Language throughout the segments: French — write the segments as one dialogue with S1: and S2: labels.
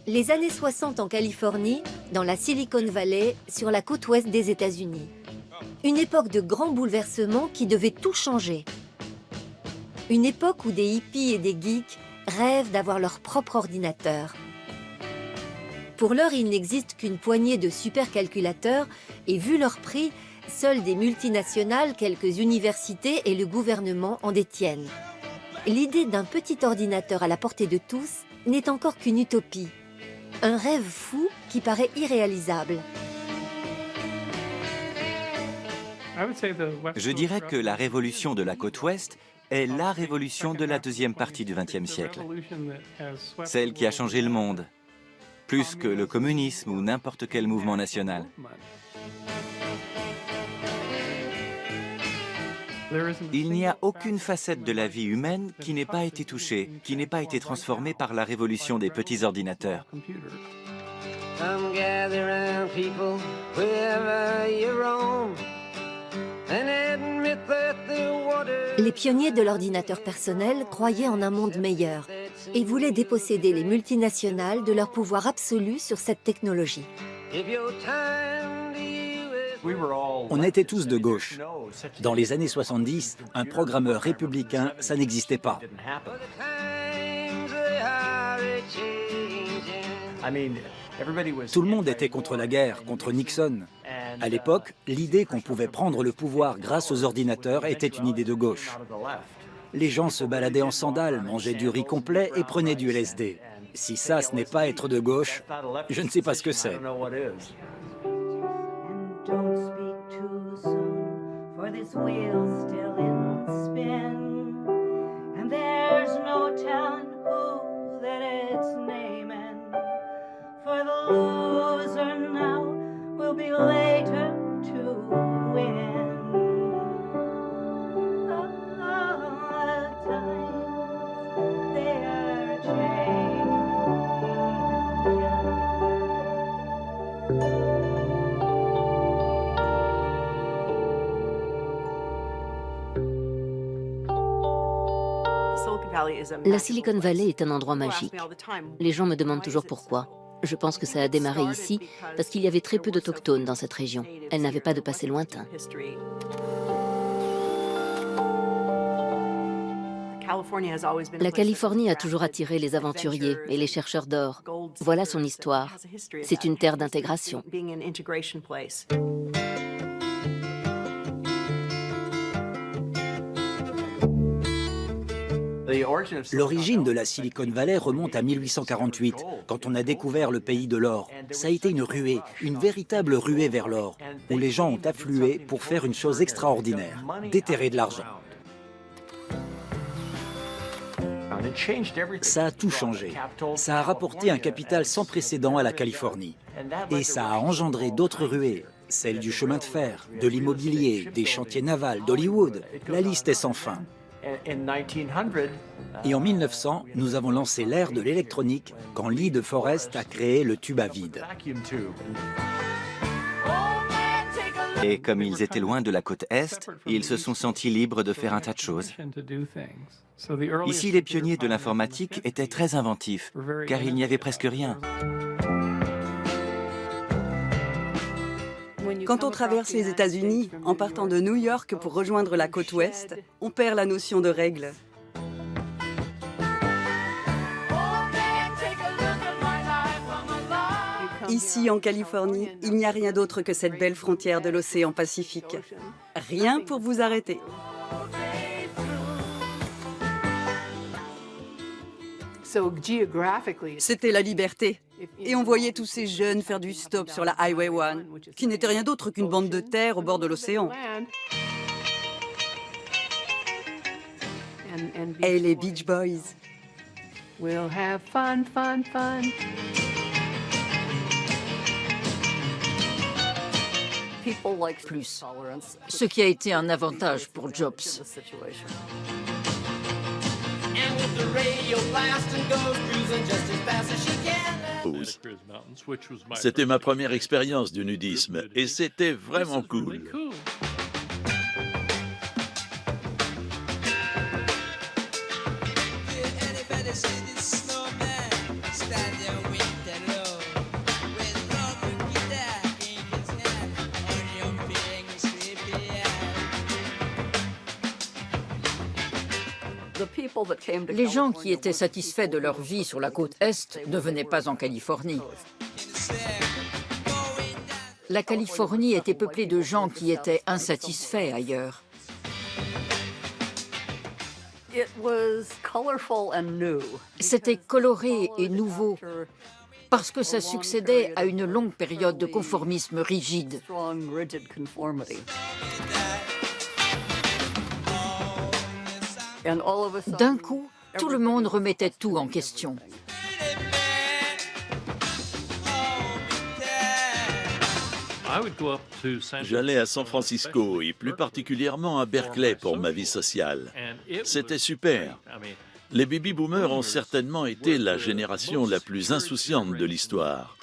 S1: Les années 60 en Californie, dans la Silicon Valley, sur la côte ouest des États-Unis. Une époque de grands bouleversements qui devait tout changer. Une époque où des hippies et des geeks rêvent d'avoir leur propre ordinateur. Pour l'heure, il n'existe qu'une poignée de supercalculateurs et vu leur prix, seules des multinationales, quelques universités et le gouvernement en détiennent. L'idée d'un petit ordinateur à la portée de tous n'est encore qu'une utopie. Un rêve fou qui paraît irréalisable.
S2: Je dirais que la révolution de la côte ouest est la révolution de la deuxième partie du XXe siècle. Celle qui a changé le monde, plus que le communisme ou n'importe quel mouvement national. Il n'y a aucune facette de la vie humaine qui n'ait pas été touchée, qui n'ait pas été transformée par la révolution des petits ordinateurs.
S3: Come gather round people wherever you roam and admit that the water.
S1: Les pionniers de l'ordinateur personnel croyaient en un monde meilleur et voulaient déposséder les multinationales de leur pouvoir absolu sur cette technologie.
S3: If your time to you is
S4: On était tous de gauche. Dans les années 70, un programmeur républicain, ça n'existait pas.
S3: the times they are changing.
S4: Tout le monde était contre la guerre, contre Nixon. À l'époque, l'idée qu'on pouvait prendre le pouvoir grâce aux ordinateurs était une idée de gauche. Les gens se baladaient en sandales, mangeaient du riz complet et prenaient du LSD. Si ça, ce n'est pas être de gauche, je ne sais pas ce que c'est.
S5: Don't speak too soon, for this wheel's still in spin. And there's no telling who that it's naming. For the loser now will be later to win. Oh, the times, they are changing.
S6: La Silicon Valley est un endroit magique. Les gens me demandent toujours pourquoi. Je pense que ça a démarré ici parce qu'il y avait très peu d'autochtones dans cette région. Elle n'avait pas de passé lointain. La Californie a toujours attiré les aventuriers et les chercheurs d'or. Voilà son histoire. C'est une terre d'intégration.
S4: L'origine de la Silicon Valley remonte à 1848, quand on a découvert le pays de l'or. Ça a été une ruée, une véritable ruée vers l'or, où les gens ont afflué pour faire une chose extraordinaire, déterrer de l'argent. Ça a tout changé. Ça a rapporté un capital sans précédent à la Californie. Et ça a engendré d'autres ruées, celles du chemin de fer, de l'immobilier, des chantiers navals, d'Hollywood. La liste est sans fin. Et en 1900, nous avons lancé l'ère de l'électronique quand Lee de Forest a créé le tube à vide.
S2: Et comme ils étaient loin de la côte Est, ils se sont sentis libres de faire un tas de choses. Ici, les pionniers de l'informatique étaient très inventifs, car il n'y avait presque rien.
S7: Quand on traverse les États-Unis, en partant de New York pour rejoindre la côte ouest, on perd la notion de règles. Ici, en Californie, il n'y a rien d'autre que cette belle frontière de l'océan Pacifique. Rien pour vous arrêter. C'était la liberté. Et on voyait tous ces jeunes faire du stop sur la Highway 1, qui n'était rien d'autre qu'une bande de terre au bord de l'océan. Et les Beach Boys.
S8: We'll have fun, fun, fun.
S9: Plus, ce qui a été un avantage pour Jobs.
S10: C'était ma première expérience du nudisme et c'était vraiment cool.
S9: Les gens qui étaient satisfaits de leur vie sur la côte Est ne venaient pas en Californie. La Californie était peuplée de gens qui étaient insatisfaits ailleurs. C'était coloré et nouveau parce que ça succédait à une longue période de conformisme rigide. D'un coup, tout le monde remettait tout en question.
S10: J'allais à San Francisco et plus particulièrement à Berkeley pour ma vie sociale. C'était super. Les baby-boomers ont certainement été la génération la plus insouciante de l'histoire.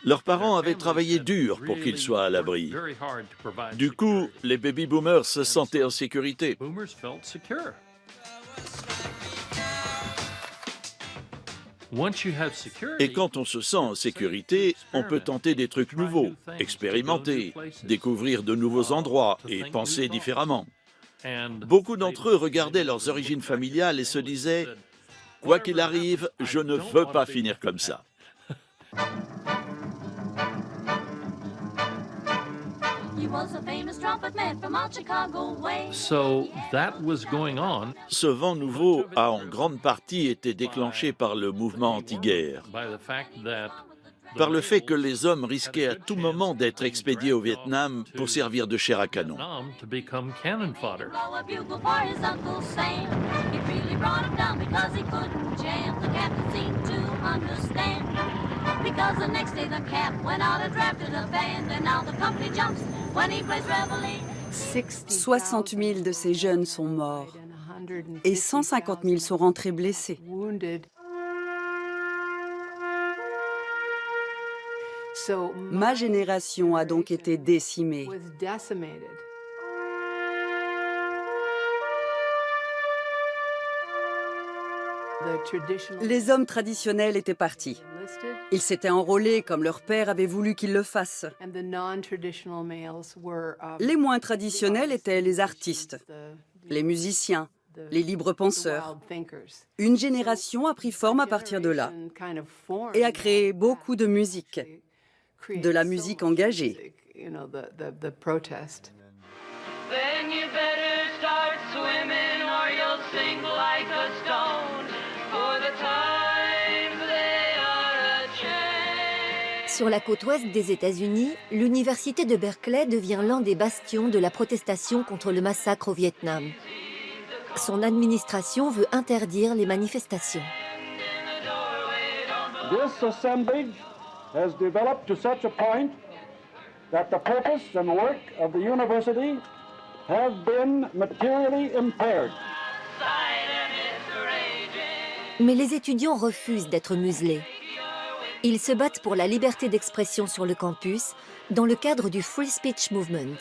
S10: Leurs parents avaient travaillé dur pour qu'ils soient à l'abri. Du coup, les baby-boomers se sentaient en sécurité. Et quand on se sent en sécurité, on peut tenter des trucs nouveaux, expérimenter, découvrir de nouveaux endroits et penser différemment. Beaucoup d'entre eux regardaient leurs origines familiales et se disaient « Quoi qu'il arrive, je ne veux pas finir comme ça ». Ce vent nouveau a en grande partie été déclenché par le mouvement anti-guerre, par le fait que les hommes risquaient à tout moment d'être expédiés au Vietnam pour servir de chair à canon.
S5: Because the next day the cap went out and drafted a band, and now the company jumps when he plays reveille.
S7: 60 000 de ces jeunes sont morts et 150 000 sont rentrés blessés. Ma génération a donc été décimée. Les hommes traditionnels étaient partis. Ils s'étaient enrôlés comme leur père avait voulu qu'ils le fassent. Les moins traditionnels étaient les artistes, les musiciens, les libres penseurs. Une génération a pris forme à partir de là et a créé beaucoup de musique, de la musique engagée.
S3: Then you better start swimming or you'll sink like a stone. For the times they are a change.
S1: Sur la côte ouest des États-Unis, l'université de Berkeley devient l'un des bastions de la protestation contre le massacre au Vietnam. Son administration veut interdire les manifestations.
S11: This assemblage has developed to such a point that the purpose and work of the university have been materially impaired.
S1: Mais les étudiants refusent d'être muselés. Ils se battent pour la liberté d'expression sur le campus dans le cadre du Free Speech Movement.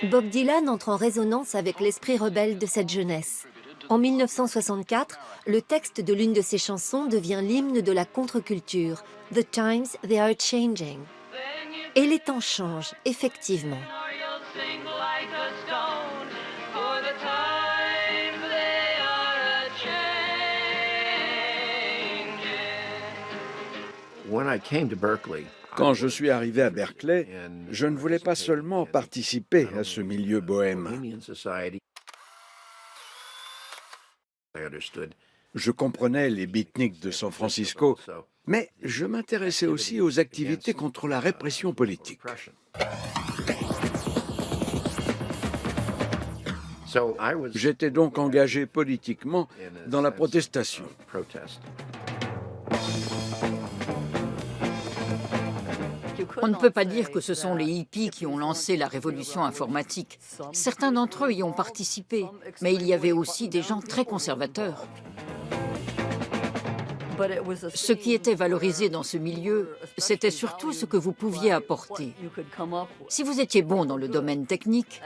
S1: Bob Dylan entre en résonance avec l'esprit rebelle de cette jeunesse. En 1964, le texte de l'une de ses chansons devient l'hymne de la contre-culture, « The Times They Are Changing ». Et les temps changent, effectivement.
S12: Quand je suis arrivé à Berkeley, je ne voulais pas seulement participer à ce milieu bohème. Je comprenais les beatniks de San Francisco, mais je m'intéressais aussi aux activités contre la répression politique. J'étais donc engagé politiquement dans la protestation.
S9: On ne peut pas dire que ce sont les hippies qui ont lancé la révolution informatique. Certains d'entre eux y ont participé, mais il y avait aussi des gens très conservateurs. Ce qui était valorisé dans ce milieu, c'était surtout ce que vous pouviez apporter. Si vous étiez bon dans le domaine technique,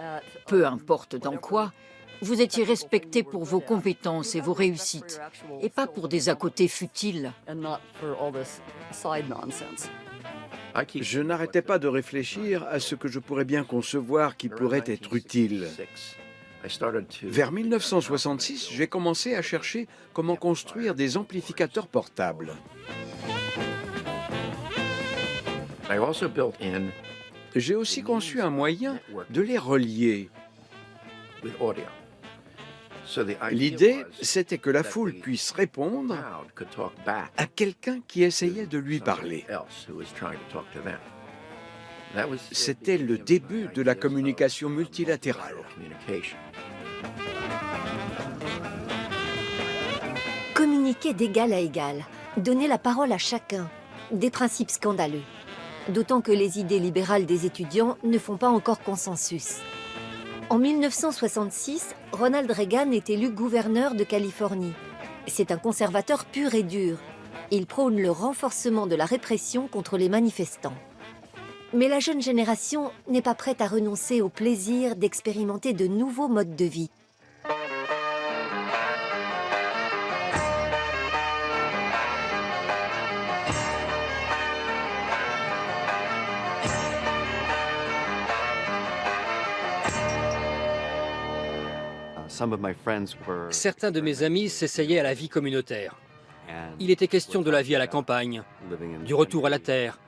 S9: peu importe dans quoi, vous étiez respecté pour vos compétences et vos réussites, et pas pour des à-côtés futiles.
S12: Je n'arrêtais pas de réfléchir à ce que je pourrais bien concevoir qui pourrait être utile. Vers 1966, j'ai commencé à chercher comment construire des amplificateurs portables. J'ai aussi conçu un moyen de les relier. L'idée, c'était que la foule puisse répondre à quelqu'un qui essayait de lui parler. C'était le début de la communication multilatérale.
S1: Communiquer d'égal à égal, donner la parole à chacun, des principes scandaleux. D'autant que les idées libérales des étudiants ne font pas encore consensus. En 1966, Ronald Reagan est élu gouverneur de Californie. C'est un conservateur pur et dur. Il prône le renforcement de la répression contre les manifestants. Mais la jeune génération n'est pas prête à renoncer au plaisir d'expérimenter de nouveaux modes de vie.
S13: Certains de mes amis s'essayaient à la vie communautaire. Il était question de la vie à la campagne, du retour à la terre,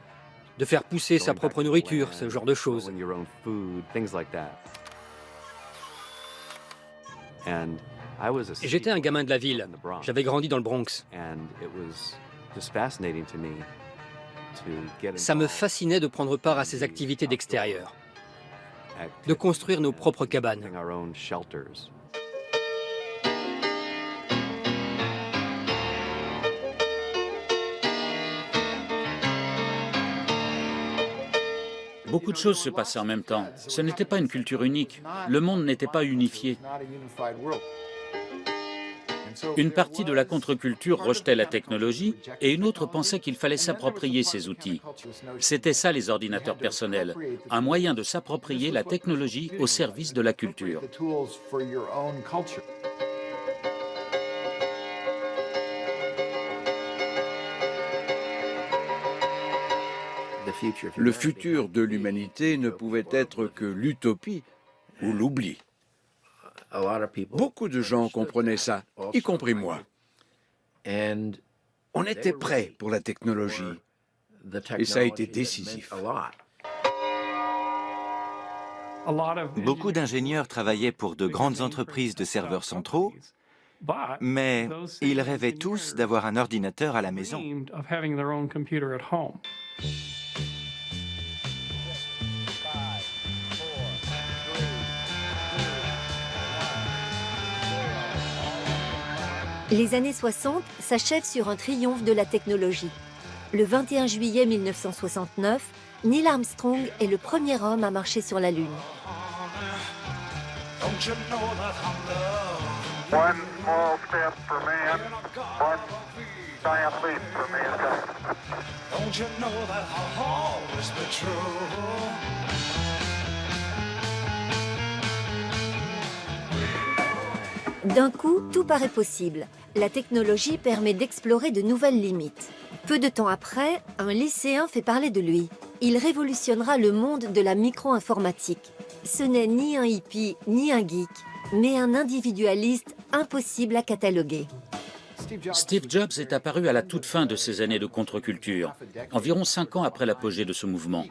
S13: de faire pousser sa propre nourriture, ce genre de choses. J'étais un gamin de la ville. J'avais grandi dans le Bronx. Ça me fascinait de prendre part à ces activités d'extérieur, de construire nos propres cabanes.
S14: Beaucoup de choses se passaient en même temps. Ce n'était pas une culture unique. Le monde n'était pas unifié. Une partie de la contre-culture rejetait la technologie et une autre pensait qu'il fallait s'approprier ces outils. C'était ça les ordinateurs personnels, un moyen de s'approprier la technologie au service de la culture.
S12: Le futur de l'humanité ne pouvait être que l'utopie ou l'oubli. Beaucoup de gens comprenaient ça, y compris moi. On était prêts pour la technologie, et ça a été décisif.
S2: Beaucoup d'ingénieurs travaillaient pour de grandes entreprises de serveurs centraux, mais ils rêvaient tous d'avoir un ordinateur à la maison.
S1: Les années 60 s'achèvent sur un triomphe de la technologie. Le 21 juillet 1969, Neil Armstrong est le premier homme à marcher sur la Lune.
S15: One small step for man, one giant leap for mankind. Don't you know that I'll always be true?
S1: D'un coup, tout paraît possible. La technologie permet d'explorer de nouvelles limites. Peu de temps après, un lycéen fait parler de lui. Il révolutionnera le monde de la micro-informatique. Ce n'est ni un hippie, ni un geek, mais un individualiste impossible à cataloguer.
S14: Steve Jobs est apparu à la toute fin de ces années de contre-culture, environ 5 ans après l'apogée de ce mouvement.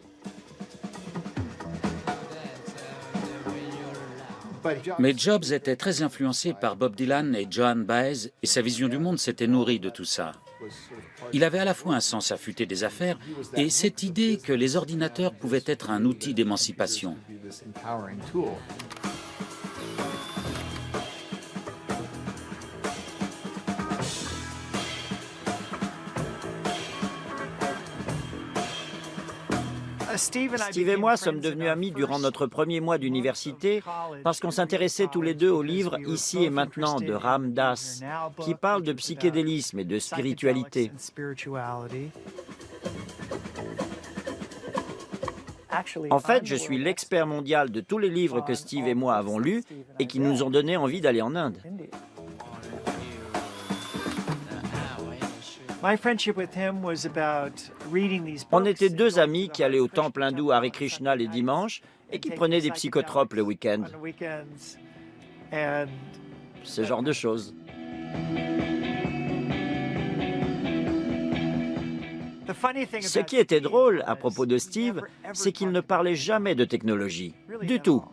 S14: Mais Jobs était très influencé par Bob Dylan et Joan Baez et sa vision du monde s'était nourrie de tout ça. Il avait à la fois un sens affûté des affaires et cette idée que les ordinateurs pouvaient être un outil d'émancipation.
S16: Steve et moi sommes devenus amis durant notre premier mois d'université parce qu'on s'intéressait tous les deux au livre Ici et maintenant de Ram Dass, qui parle de psychédélisme et de spiritualité. En fait, je suis l'expert mondial de tous les livres que Steve et moi avons lus et qui nous ont donné envie d'aller en Inde. On était deux amis qui allaient au temple hindou Hare Krishna les dimanches et qui prenaient des psychotropes le week-end. Ce genre de choses. Ce qui était drôle à propos de Steve, c'est qu'il ne parlait jamais de technologie. Du tout.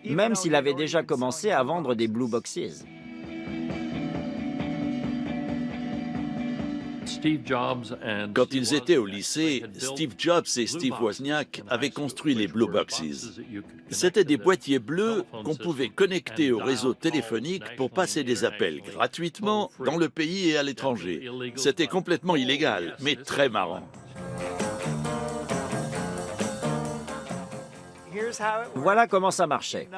S16: Même s'il avait déjà commencé à vendre des Blue Boxes.
S10: Quand ils étaient au lycée, Steve Jobs et Steve Wozniak avaient construit les Blue Boxes. C'étaient des boîtiers bleus qu'on pouvait connecter au réseau téléphonique pour passer des appels gratuitement dans le pays et à l'étranger. C'était complètement illégal, mais très marrant.
S16: Voilà comment ça marchait.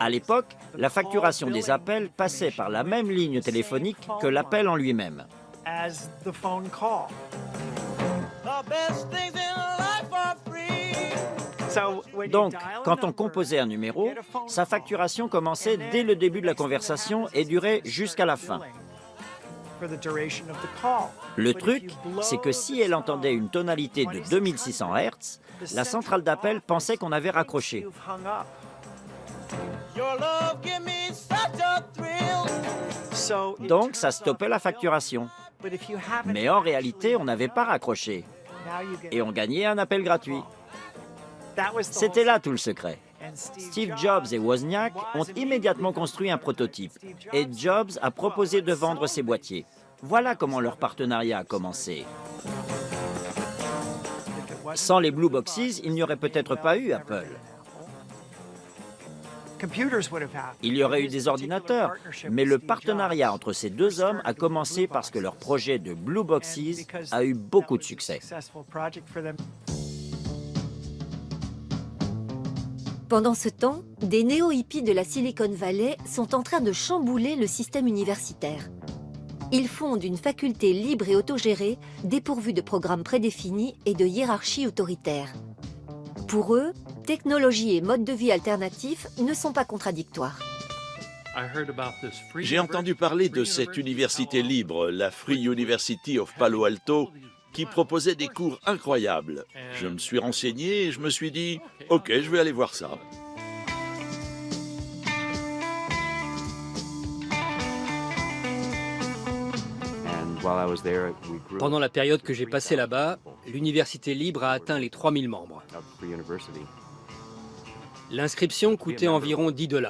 S16: À l'époque, la facturation des appels passait par la même ligne téléphonique que l'appel en lui-même. Donc, quand on composait un numéro, sa facturation commençait dès le début de la conversation et durait jusqu'à la fin. Le truc, c'est que si elle entendait une tonalité de 2600 Hz, la centrale d'appel pensait qu'on avait raccroché. Donc, ça stoppait la facturation. Mais en réalité, on n'avait pas raccroché. Et on gagnait un appel gratuit. C'était là tout le secret. Steve Jobs et Wozniak ont immédiatement construit un prototype. Et Jobs a proposé de vendre ses boîtiers. Voilà comment leur partenariat a commencé. Sans les Blue Boxes, il n'y aurait peut-être pas eu Apple. Il y aurait eu des ordinateurs, mais le partenariat entre ces deux hommes a commencé parce que leur projet de Blue Boxes a eu beaucoup de succès.
S1: Pendant ce temps, des néo-hippies de la Silicon Valley sont en train de chambouler le système universitaire. Ils fondent une faculté libre et autogérée, dépourvue de programmes prédéfinis et de hiérarchie autoritaire. Pour eux, technologie et mode de vie alternatifs ne sont pas contradictoires.
S10: J'ai entendu parler de cette université libre, la Free University of Palo Alto, qui proposait des cours incroyables. Je me suis renseigné et je me suis dit, OK, je vais aller voir ça.
S13: Pendant la période que j'ai passée là-bas, l'université libre a atteint les 3000 membres. L'inscription coûtait environ $10.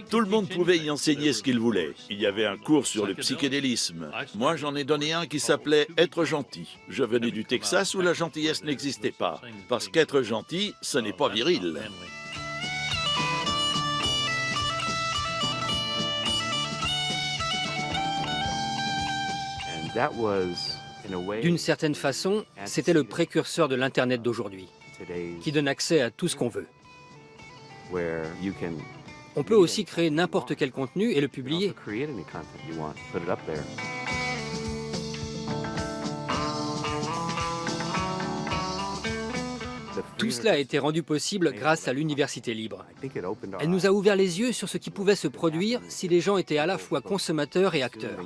S10: Tout le monde pouvait y enseigner ce qu'il voulait. Il y avait un cours sur le psychédélisme. Moi, j'en ai donné un qui s'appelait « Être gentil ». Je venais du Texas où la gentillesse n'existait pas. Parce qu'être gentil, ce n'est pas viril.
S13: D'une certaine façon, c'était le précurseur de l'Internet d'aujourd'hui, qui donne accès à tout ce qu'on veut. On peut aussi créer n'importe quel contenu et le publier. Tout cela a été rendu possible grâce à l'université libre. Elle nous a ouvert les yeux sur ce qui pouvait se produire si les gens étaient à la fois consommateurs et acteurs.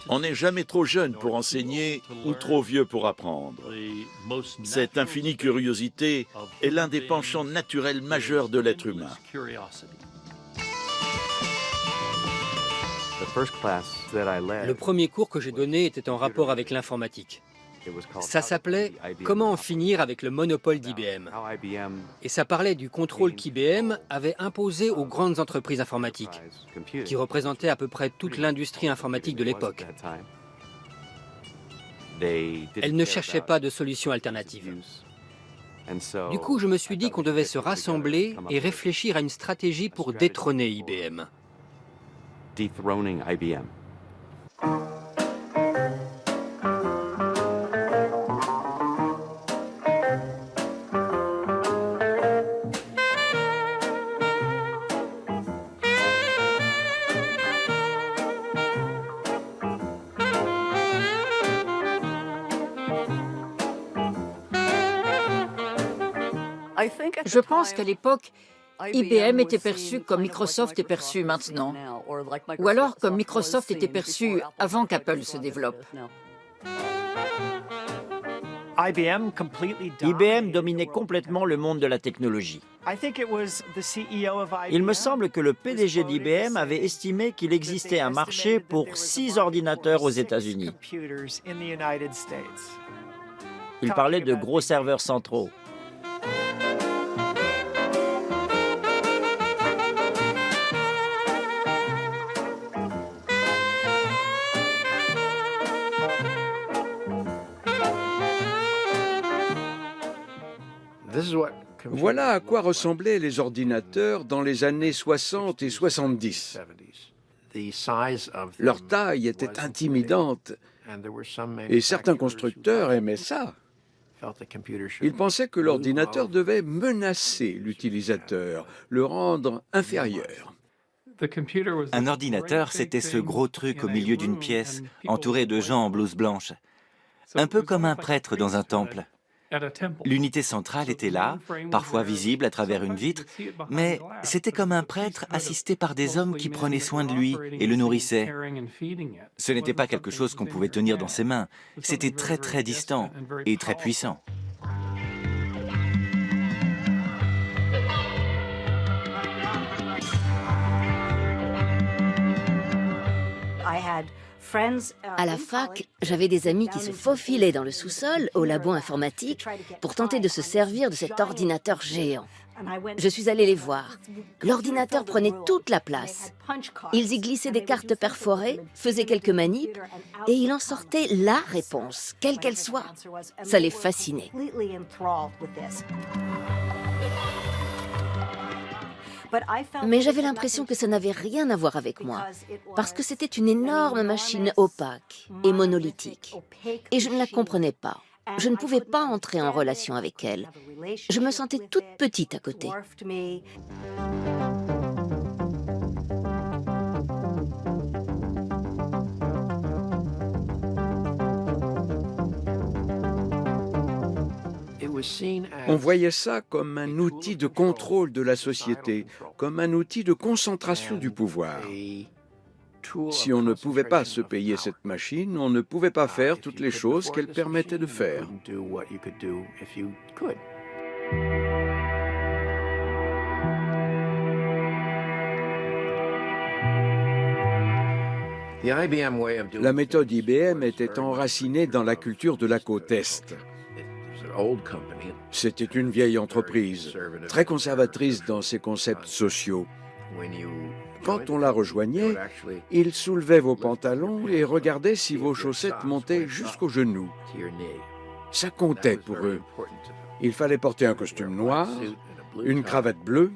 S10: On n'est jamais trop jeune pour enseigner ou trop vieux pour apprendre. Cette infinie curiosité est l'un des penchants naturels majeurs de l'être humain.
S13: Le premier cours que j'ai donné était en rapport avec l'informatique. Ça s'appelait « Comment en finir avec le monopole d'IBM ». Et ça parlait du contrôle qu'IBM avait imposé aux grandes entreprises informatiques, qui représentaient à peu près toute l'industrie informatique de l'époque. Elles ne cherchaient pas de solutions alternatives. Du coup, je me suis dit qu'on devait se rassembler et réfléchir à une stratégie pour détrôner IBM.
S9: Je pense qu'à l'époque, IBM était perçu comme Microsoft est perçu maintenant, ou alors comme Microsoft était perçu avant qu'Apple se développe.
S16: IBM dominait complètement le monde de la technologie. Il me semble que le PDG d'IBM avait estimé qu'il existait un marché pour 6 ordinateurs aux États-Unis. Il parlait de gros serveurs centraux.
S12: Voilà à quoi ressemblaient les ordinateurs dans les années 60 et 70. Leur taille était intimidante et certains constructeurs aimaient ça. Ils pensaient que l'ordinateur devait menacer l'utilisateur, le rendre inférieur.
S2: Un ordinateur, c'était ce gros truc au milieu d'une pièce, entouré de gens en blouse blanche. Un peu comme un prêtre dans un temple. L'unité centrale était là, parfois visible à travers une vitre, mais c'était comme un prêtre assisté par des hommes qui prenaient soin de lui et le nourrissaient. Ce n'était pas quelque chose qu'on pouvait tenir dans ses mains, c'était très très distant et très puissant.
S6: À la fac, j'avais des amis qui se faufilaient dans le sous-sol, au labo informatique, pour tenter de se servir de cet ordinateur géant. Je suis allée les voir. L'ordinateur prenait toute la place. Ils y glissaient des cartes perforées, faisaient quelques manips, et il en sortait la réponse, quelle qu'elle soit. Ça les fascinait. Mais j'avais l'impression que ça n'avait rien à voir avec moi, parce que c'était une énorme machine opaque et monolithique. Et je ne la comprenais pas. Je ne pouvais pas entrer en relation avec elle. Je me sentais toute petite à côté.
S12: On voyait ça comme un outil de contrôle de la société, comme un outil de concentration du pouvoir. Si on ne pouvait pas se payer cette machine, on ne pouvait pas faire toutes les choses qu'elle permettait de faire. La méthode IBM était enracinée dans la culture de la côte Est. C'était une vieille entreprise, très conservatrice dans ses concepts sociaux. Quand on la rejoignait, ils soulevaient vos pantalons et regardaient si vos chaussettes montaient jusqu'aux genoux. Ça comptait pour eux. Il fallait porter un costume noir, une cravate bleue,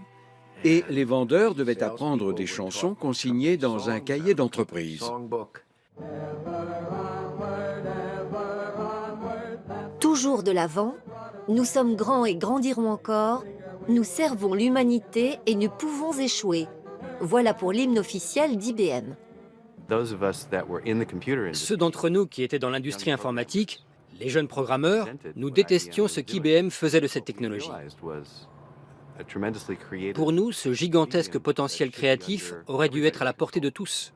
S12: et les vendeurs devaient apprendre des chansons consignées dans un cahier d'entreprise.
S1: Toujours de l'avant, nous sommes grands et grandirons encore, nous servons l'humanité et ne pouvons échouer. Voilà pour l'hymne officiel d'IBM.
S13: Ceux d'entre nous qui étaient dans l'industrie informatique, les jeunes programmeurs, nous détestions ce qu'IBM faisait de cette technologie. Pour nous, ce gigantesque potentiel créatif aurait dû être à la portée de tous,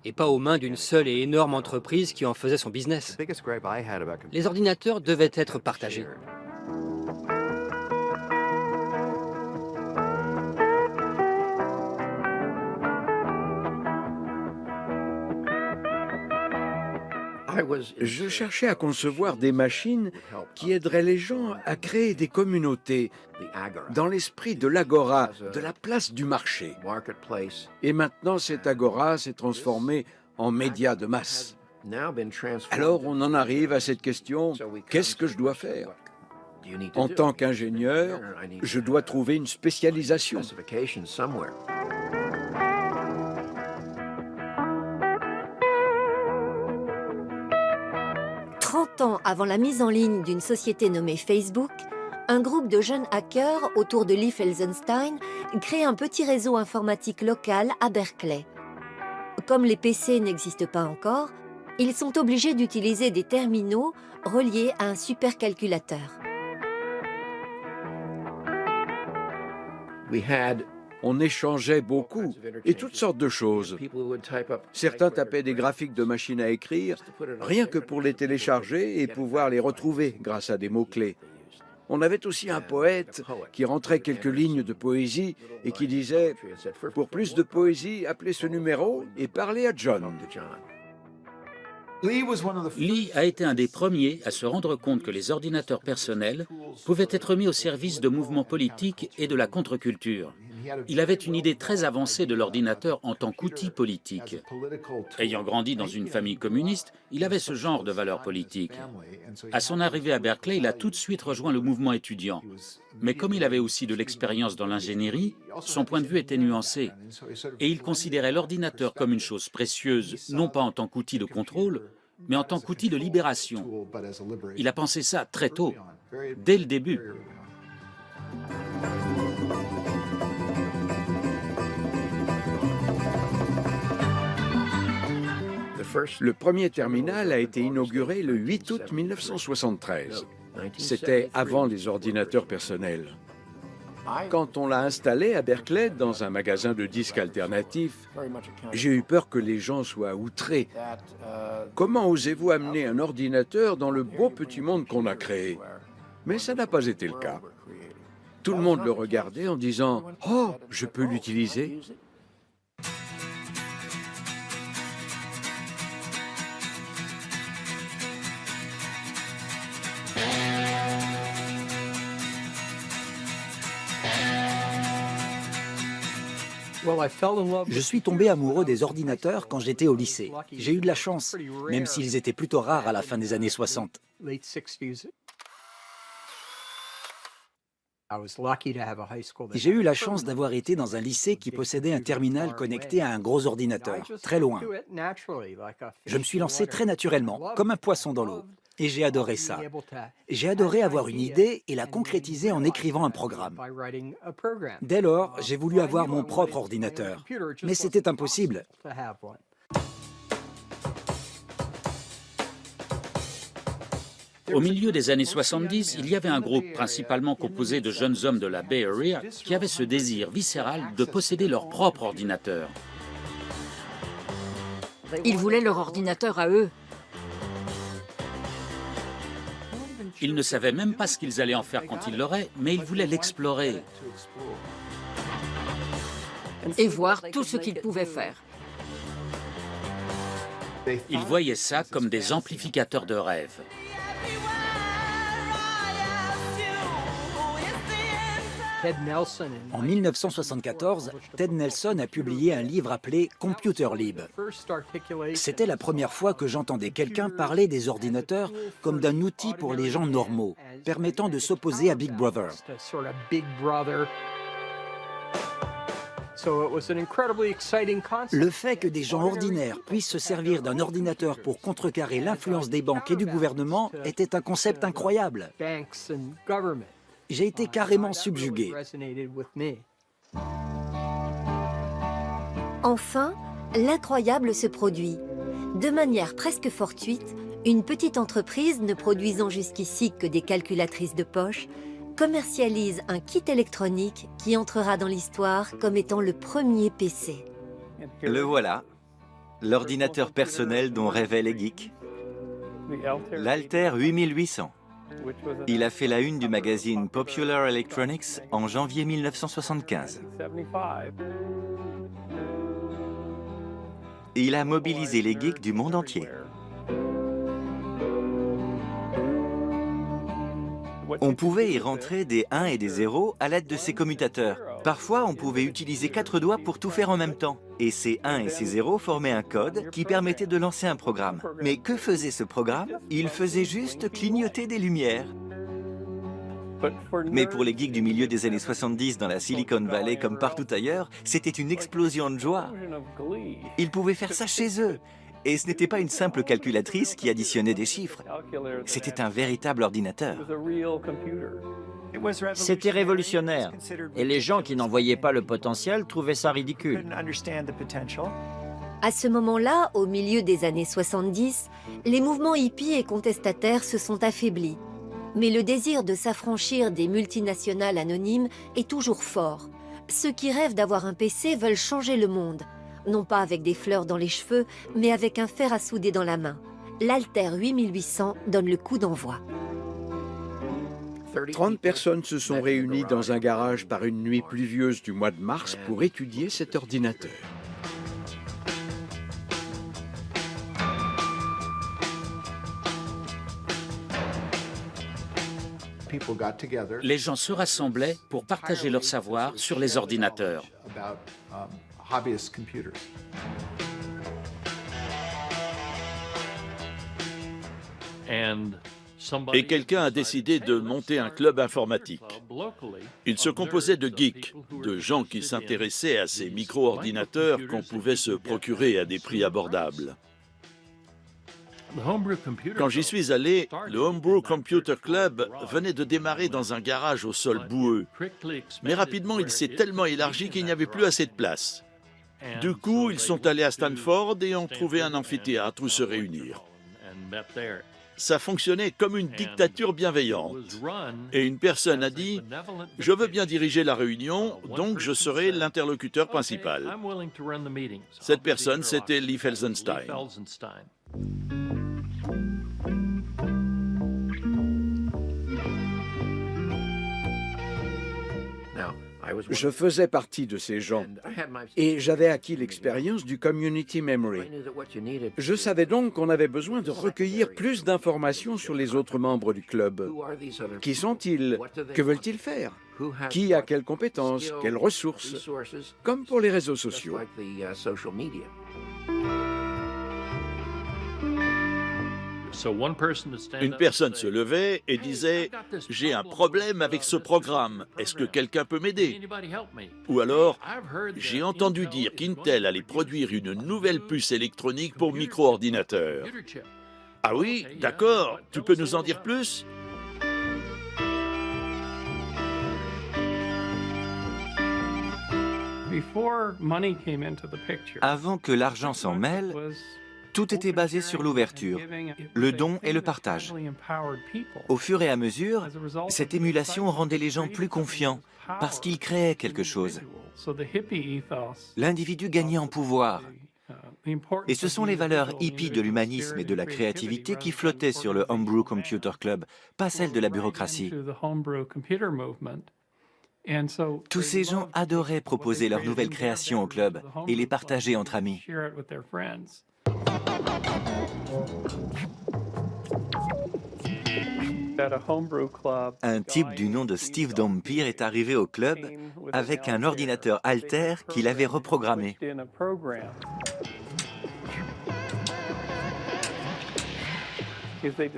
S13: et pas aux mains d'une seule et énorme entreprise qui en faisait son business. Les ordinateurs devaient être partagés.
S12: Je cherchais à concevoir des machines qui aideraient les gens à créer des communautés dans l'esprit de l'agora, de la place du marché. Et maintenant, cette agora s'est transformée en média de masse. Alors, on en arrive à cette question, qu'est-ce que je dois faire? En tant qu'ingénieur, je dois trouver une spécialisation.
S1: 30 ans avant la mise en ligne d'une société nommée Facebook, un groupe de jeunes hackers autour de Lee Felsenstein crée un petit réseau informatique local à Berkeley. Comme les PC n'existent pas encore, ils sont obligés d'utiliser des terminaux reliés à un supercalculateur.
S12: On échangeait beaucoup et toutes sortes de choses. Certains tapaient des graphiques de machine à écrire, rien que pour les télécharger et pouvoir les retrouver grâce à des mots-clés. On avait aussi un poète qui rentrait quelques lignes de poésie et qui disait « Pour plus de poésie, appelez ce numéro et parlez à John ».
S14: Lee a été un des premiers à se rendre compte que les ordinateurs personnels pouvaient être mis au service de mouvements politiques et de la contre-culture. Il avait une idée très avancée de l'ordinateur en tant qu'outil politique. Ayant grandi dans une famille communiste, il avait ce genre de valeurs politiques. À son arrivée à Berkeley, il a tout de suite rejoint le mouvement étudiant. Mais comme il avait aussi de l'expérience dans l'ingénierie, son point de vue était nuancé. Et il considérait l'ordinateur comme une chose précieuse, non pas en tant qu'outil de contrôle, mais en tant qu'outil de libération. Il a pensé ça très tôt, dès le début.
S12: Le premier terminal a été inauguré le 8 août 1973. C'était avant les ordinateurs personnels. Quand on l'a installé à Berkeley dans un magasin de disques alternatifs, j'ai eu peur que les gens soient outrés. Comment osez-vous amener un ordinateur dans le beau petit monde qu'on a créé? Mais ça n'a pas été le cas. Tout le monde le regardait en disant « Oh, je peux l'utiliser ?»
S4: Je suis tombé amoureux des ordinateurs quand j'étais au lycée. J'ai eu de la chance, même s'ils étaient plutôt rares à la fin des années 60. J'ai eu la chance d'avoir été dans un lycée qui possédait un terminal connecté à un gros ordinateur, très loin. Je me suis lancé très naturellement, comme un poisson dans l'eau. Et j'ai adoré ça. J'ai adoré avoir une idée et la concrétiser en écrivant un programme. Dès lors, j'ai voulu avoir mon propre ordinateur. Mais c'était impossible.
S14: Au milieu des années 70, il y avait un groupe principalement composé de jeunes hommes de la Bay Area qui avaient ce désir viscéral de posséder leur propre ordinateur.
S9: Ils voulaient leur ordinateur à eux.
S14: Ils ne savaient même pas ce qu'ils allaient en faire quand ils l'auraient, mais ils voulaient l'explorer.
S9: Et voir tout ce qu'ils pouvaient faire.
S14: Ils voyaient ça comme des amplificateurs de rêve.
S4: En 1974, Ted Nelson a publié un livre appelé « Computer Lib ». C'était la première fois que j'entendais quelqu'un parler des ordinateurs comme d'un outil pour les gens normaux, permettant de s'opposer à Big Brother. Le fait que des gens ordinaires puissent se servir d'un ordinateur pour contrecarrer l'influence des banques et du gouvernement était un concept incroyable. J'ai été carrément subjugué.
S1: Enfin, l'incroyable se produit. De manière presque fortuite, une petite entreprise ne produisant jusqu'ici que des calculatrices de poche commercialise un kit électronique qui entrera dans l'histoire comme étant le premier PC.
S2: Le voilà, l'ordinateur personnel dont rêvaient les geeks. L'Altair 8800. Il a fait la une du magazine Popular Electronics en janvier 1975. Il a mobilisé les geeks du monde entier. On pouvait y rentrer des 1 et des 0 à l'aide de ces commutateurs. Parfois, on pouvait utiliser 4 doigts pour tout faire en même temps. Et ces 1 et ces 0 formaient un code qui permettait de lancer un programme. Mais que faisait ce programme? Il faisait juste clignoter des lumières. Mais pour les geeks du milieu des années 70 dans la Silicon Valley comme partout ailleurs, c'était une explosion de joie. Ils pouvaient faire ça chez eux. Et ce n'était pas une simple calculatrice qui additionnait des chiffres. C'était un véritable ordinateur.
S16: C'était révolutionnaire. Et les gens qui n'en voyaient pas le potentiel trouvaient ça ridicule.
S1: À ce moment-là, au milieu des années 70, les mouvements hippies et contestataires se sont affaiblis. Mais le désir de s'affranchir des multinationales anonymes est toujours fort. Ceux qui rêvent d'avoir un PC veulent changer le monde, non pas avec des fleurs dans les cheveux, mais avec un fer à souder dans la main. L'Altair 8800 donne le coup d'envoi.
S12: 30 personnes se sont réunies dans un garage par une nuit pluvieuse du mois de mars pour étudier cet ordinateur.
S14: Les gens se rassemblaient pour partager leur savoir sur les ordinateurs.
S10: Et quelqu'un a décidé de monter un club informatique. Il se composait de geeks, de gens qui s'intéressaient à ces micro-ordinateurs qu'on pouvait se procurer à des prix abordables. Quand j'y suis allé, le Homebrew Computer Club venait de démarrer dans un garage au sol boueux. Mais rapidement, il s'est tellement élargi qu'il n'y avait plus assez de place. Du coup, ils sont allés à Stanford et ont trouvé un amphithéâtre où se réunir. Ça fonctionnait comme une dictature bienveillante. Et une personne a dit « Je veux bien diriger la réunion, donc je serai l'interlocuteur principal. » Cette personne, c'était Lee Felsenstein.
S12: Je faisais partie de ces gens et j'avais acquis l'expérience du Community Memory. Je savais donc qu'on avait besoin de recueillir plus d'informations sur les autres membres du club. Qui sont-ils? Que veulent-ils faire? Qui a quelles compétences? Quelles ressources? Comme pour les réseaux sociaux.
S10: Une personne se levait et disait « J'ai un problème avec ce programme, est-ce que quelqu'un peut m'aider ?» Ou alors « J'ai entendu dire qu'Intel allait produire une nouvelle puce électronique pour micro-ordinateur. » Ah oui, d'accord, tu peux nous en dire plus?
S2: Avant que l'argent s'en mêle, tout était basé sur l'ouverture, le don et le partage. Au fur et à mesure, cette émulation rendait les gens plus confiants parce qu'ils créaient quelque chose. L'individu gagnait en pouvoir. Et ce sont les valeurs hippies de l'humanisme et de la créativité qui flottaient sur le Homebrew Computer Club, pas celles de la bureaucratie. Tous ces gens adoraient proposer leurs nouvelles créations au club et les partager entre amis. Un type du nom de Steve Dampier est arrivé au club avec un ordinateur Altair qu'il avait reprogrammé.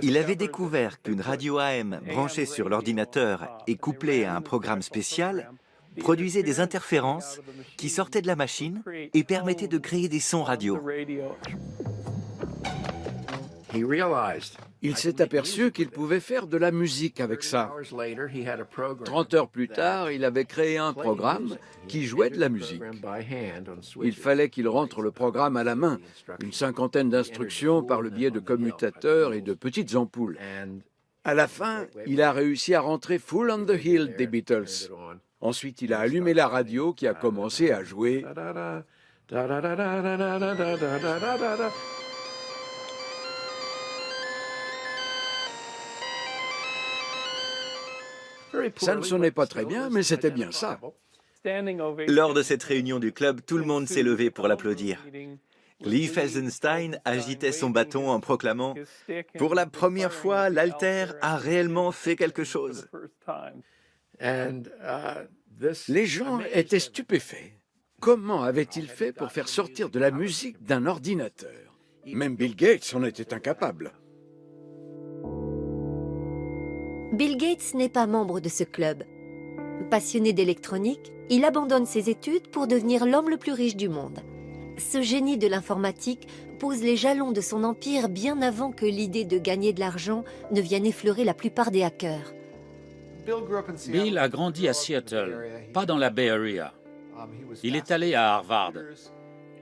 S2: Il avait découvert qu'une radio AM branchée sur l'ordinateur et couplée à un programme spécial produisait des interférences qui sortaient de la machine et permettaient de créer des sons radio.
S12: Il s'est aperçu qu'il pouvait faire de la musique avec ça. 30 heures plus tard, il avait créé un programme qui jouait de la musique. Il fallait qu'il rentre le programme à la main, une cinquantaine d'instructions par le biais de commutateurs et de petites ampoules. À la fin, il a réussi à rentrer Full on the Hill des Beatles. Ensuite, il a allumé la radio qui a commencé à jouer. Ça ne sonnait pas très bien, mais c'était bien ça.
S2: Lors de cette réunion du club, tout le monde s'est levé pour l'applaudir. Lee Felsenstein agitait son bâton en proclamant « Pour la première fois, l'Altair a réellement fait quelque chose ».
S12: Les gens étaient stupéfaits. Comment avait-il fait pour faire sortir de la musique d'un ordinateur? Même Bill Gates en était incapable.
S1: Bill Gates n'est pas membre de ce club. Passionné d'électronique, il abandonne ses études pour devenir l'homme le plus riche du monde. Ce génie de l'informatique pose les jalons de son empire bien avant que l'idée de gagner de l'argent ne vienne effleurer la plupart des hackers.
S14: Bill a grandi à Seattle, pas dans la Bay Area. Il est allé à Harvard.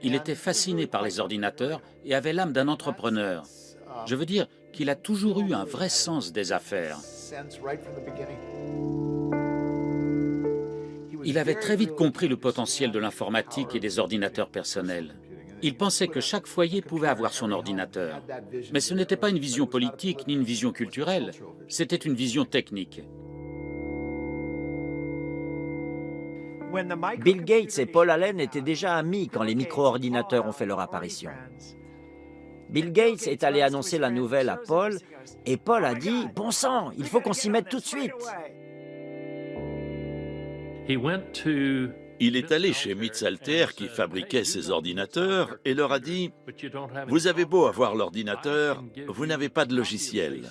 S14: Il était fasciné par les ordinateurs et avait l'âme d'un entrepreneur. Je veux dire qu'il a toujours eu un vrai sens des affaires. Il avait très vite compris le potentiel de l'informatique et des ordinateurs personnels. Il pensait que chaque foyer pouvait avoir son ordinateur. Mais ce n'était pas une vision politique ni une vision culturelle, c'était une vision technique.
S16: Bill Gates et Paul Allen étaient déjà amis quand les micro-ordinateurs ont fait leur apparition. Bill Gates est allé annoncer la nouvelle à Paul, et Paul a dit « Bon sang, il faut qu'on s'y mette tout de suite !»
S10: Il est allé chez MITS-Alter qui fabriquait ces ordinateurs et leur a dit « Vous avez beau avoir l'ordinateur, vous n'avez pas de logiciel.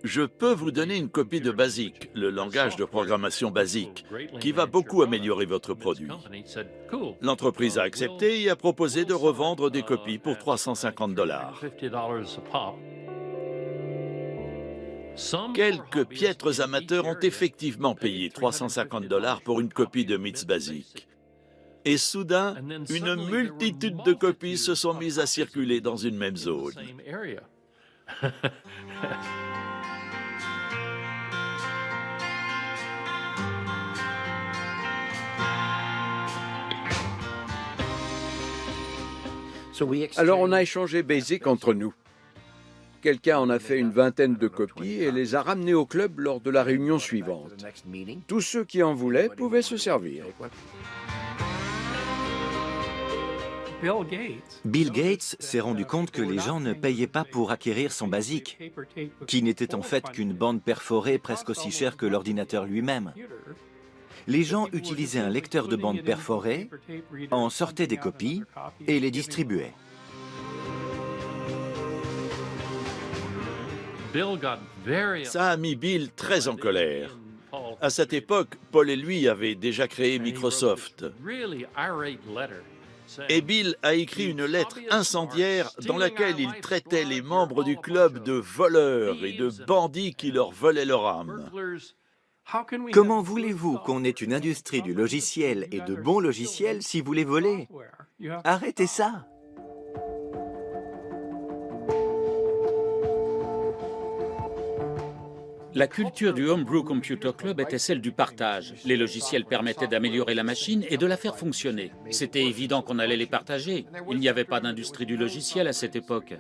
S10: Je peux vous donner une copie de BASIC, le langage de programmation BASIC, qui va beaucoup améliorer votre produit. » L'entreprise a accepté et a proposé de revendre des copies pour $350. Quelques piètres amateurs ont effectivement payé $350 pour une copie de MITS BASIC. Et soudain, une multitude de copies se sont mises à circuler dans une même zone.
S12: Alors on a échangé BASIC entre nous. Quelqu'un en a fait une vingtaine de copies et les a ramenées au club lors de la réunion suivante. Tous ceux qui en voulaient pouvaient se servir.
S2: Bill Gates s'est rendu compte que les gens ne payaient pas pour acquérir son BASIC, qui n'était en fait qu'une bande perforée presque aussi chère que l'ordinateur lui-même. Les gens utilisaient un lecteur de bande perforée, en sortaient des copies et les distribuaient.
S10: Ça a mis Bill très en colère. À cette époque, Paul et lui avaient déjà créé Microsoft. Et Bill a écrit une lettre incendiaire dans laquelle il traitait les membres du club de voleurs et de bandits qui leur volaient leur âme.
S2: Comment voulez-vous qu'on ait une industrie du logiciel et de bons logiciels si vous les volez? Arrêtez ça!
S14: La culture du Homebrew Computer Club était celle du partage. Les logiciels permettaient d'améliorer la machine et de la faire fonctionner. C'était évident qu'on allait les partager. Il n'y avait pas d'industrie du logiciel à cette époque.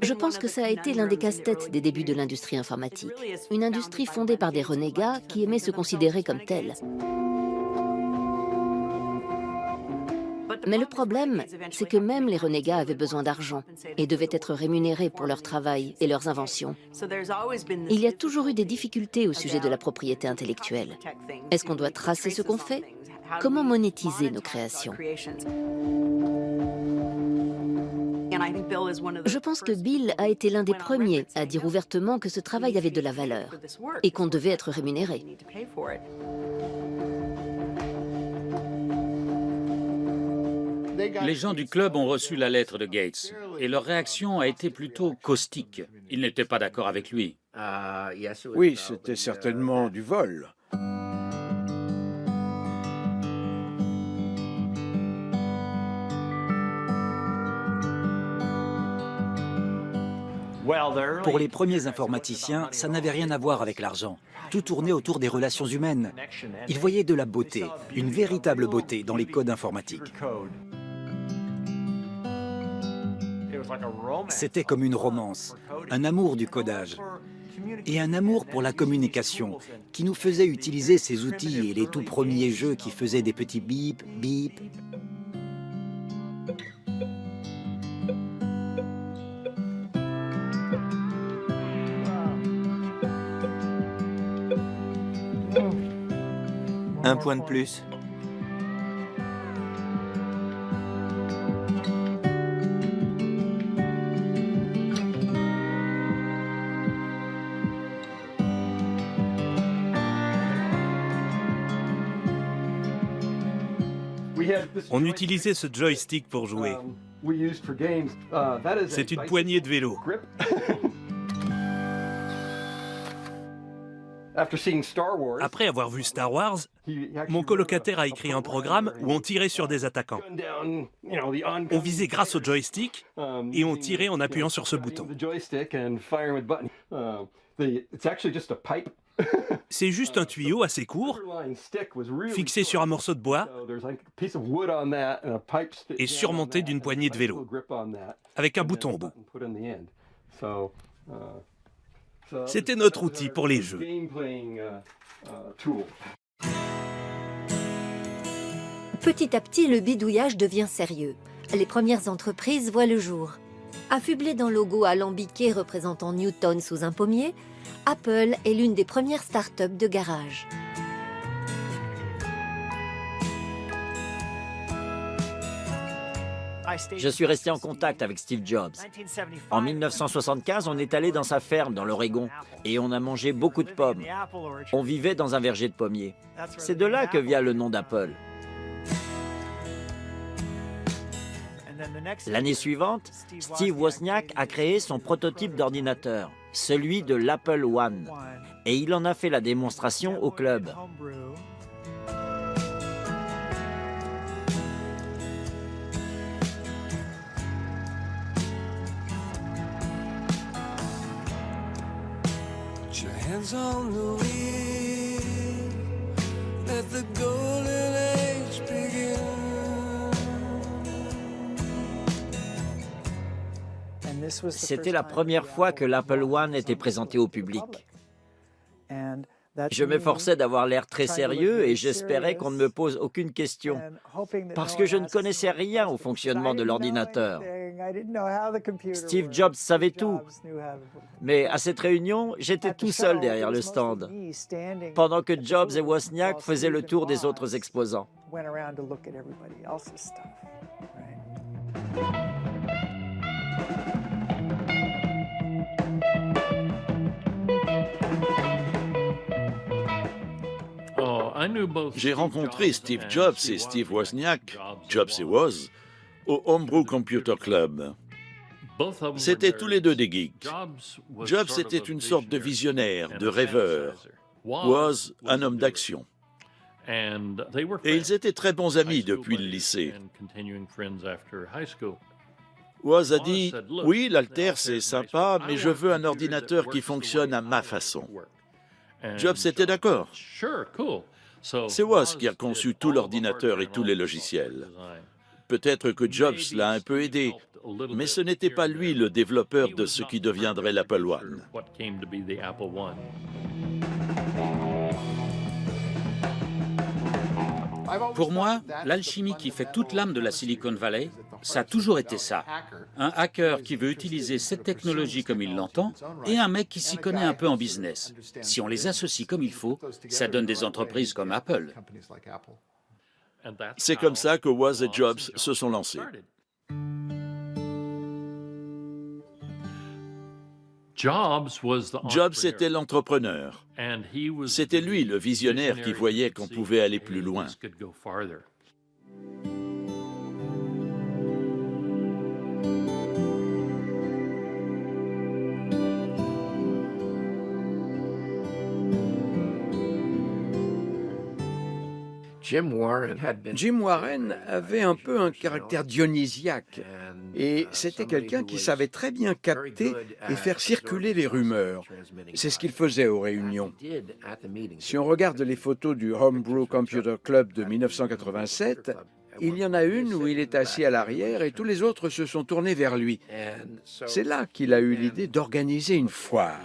S6: Je pense que ça a été l'un des casse-têtes des débuts de l'industrie informatique. Une industrie fondée par des renégats qui aimaient se considérer comme tels. Mais le problème, c'est que même les renégats avaient besoin d'argent et devaient être rémunérés pour leur travail et leurs inventions. Il y a toujours eu des difficultés au sujet de la propriété intellectuelle. Est-ce qu'on doit tracer ce qu'on fait? Comment monétiser nos créations? Je pense que Bill a été l'un des premiers à dire ouvertement que ce travail avait de la valeur et qu'on devait être rémunéré.
S14: Les gens du club ont reçu la lettre de Gates et leur réaction a été plutôt caustique. Ils n'étaient pas d'accord avec lui.
S12: Oui, c'était certainement du vol.
S4: Pour les premiers informaticiens, ça n'avait rien à voir avec l'argent. Tout tournait autour des relations humaines. Ils voyaient de la beauté, une véritable beauté dans les codes informatiques. C'était comme une romance, un amour du codage et un amour pour la communication qui nous faisait utiliser ces outils et les tout premiers jeux qui faisaient des petits bip, bip.
S2: Un point de plus.
S17: On utilisait ce joystick pour jouer. C'est une poignée de vélo. Après avoir vu Star Wars, mon colocataire a écrit un programme où on tirait sur des attaquants. On visait grâce au joystick et on tirait en appuyant sur ce bouton. C'est juste un tuyau assez court, fixé sur un morceau de bois et surmonté d'une poignée de vélo, avec un bouton au bout. C'était notre outil pour les jeux.
S1: Petit à petit, le bidouillage devient sérieux. Les premières entreprises voient le jour. Affublé d'un logo alambiqué représentant Newton sous un pommier, Apple est l'une des premières startups de garage.
S16: Je suis resté en contact avec Steve Jobs. En 1975, on est allé dans sa ferme dans l'Oregon et on a mangé beaucoup de pommes. On vivait dans un verger de pommiers. C'est de là que vient le nom d'Apple. L'année suivante, Steve Wozniak a créé son prototype d'ordinateur, celui de l'Apple One, et il en a fait la démonstration au club. C'était la première fois que l'Apple One était présenté au public. Je m'efforçais d'avoir l'air très sérieux et j'espérais qu'on ne me pose aucune question, parce que je ne connaissais rien au fonctionnement de l'ordinateur. Steve Jobs savait tout, mais à cette réunion, j'étais tout seul derrière le stand, pendant que Jobs et Wozniak faisaient le tour des autres exposants.
S10: J'ai rencontré Steve Jobs et Steve Wozniak, Jobs et Woz, au Homebrew Computer Club. C'étaient tous les deux des geeks. Jobs était une sorte de visionnaire, de rêveur. Woz, un homme d'action. Et ils étaient très bons amis depuis le lycée. Woz a dit « Oui, l'Altair, c'est sympa, mais je veux un ordinateur qui fonctionne à ma façon. » Jobs était d'accord. C'est Woz qui a conçu tout l'ordinateur et tous les logiciels. Peut-être que Jobs l'a un peu aidé, mais ce n'était pas lui le développeur de ce qui deviendrait l'Apple One.
S14: Pour moi, l'alchimie qui fait toute l'âme de la Silicon Valley, ça a toujours été ça. Un hacker qui veut utiliser cette technologie comme il l'entend et un mec qui s'y connaît un peu en business. Si on les associe comme il faut, ça donne des entreprises comme Apple.
S10: C'est comme ça que Woz et Jobs se sont lancés. Jobs était l'entrepreneur. C'était lui le visionnaire qui voyait qu'on pouvait aller plus loin.
S12: Jim Warren avait un peu un caractère dionysiaque et c'était quelqu'un qui savait très bien capter et faire circuler les rumeurs. C'est ce qu'il faisait aux réunions. Si on regarde les photos du Homebrew Computer Club de 1987, il y en a une où il est assis à l'arrière et tous les autres se sont tournés vers lui. C'est là qu'il a eu l'idée d'organiser une foire.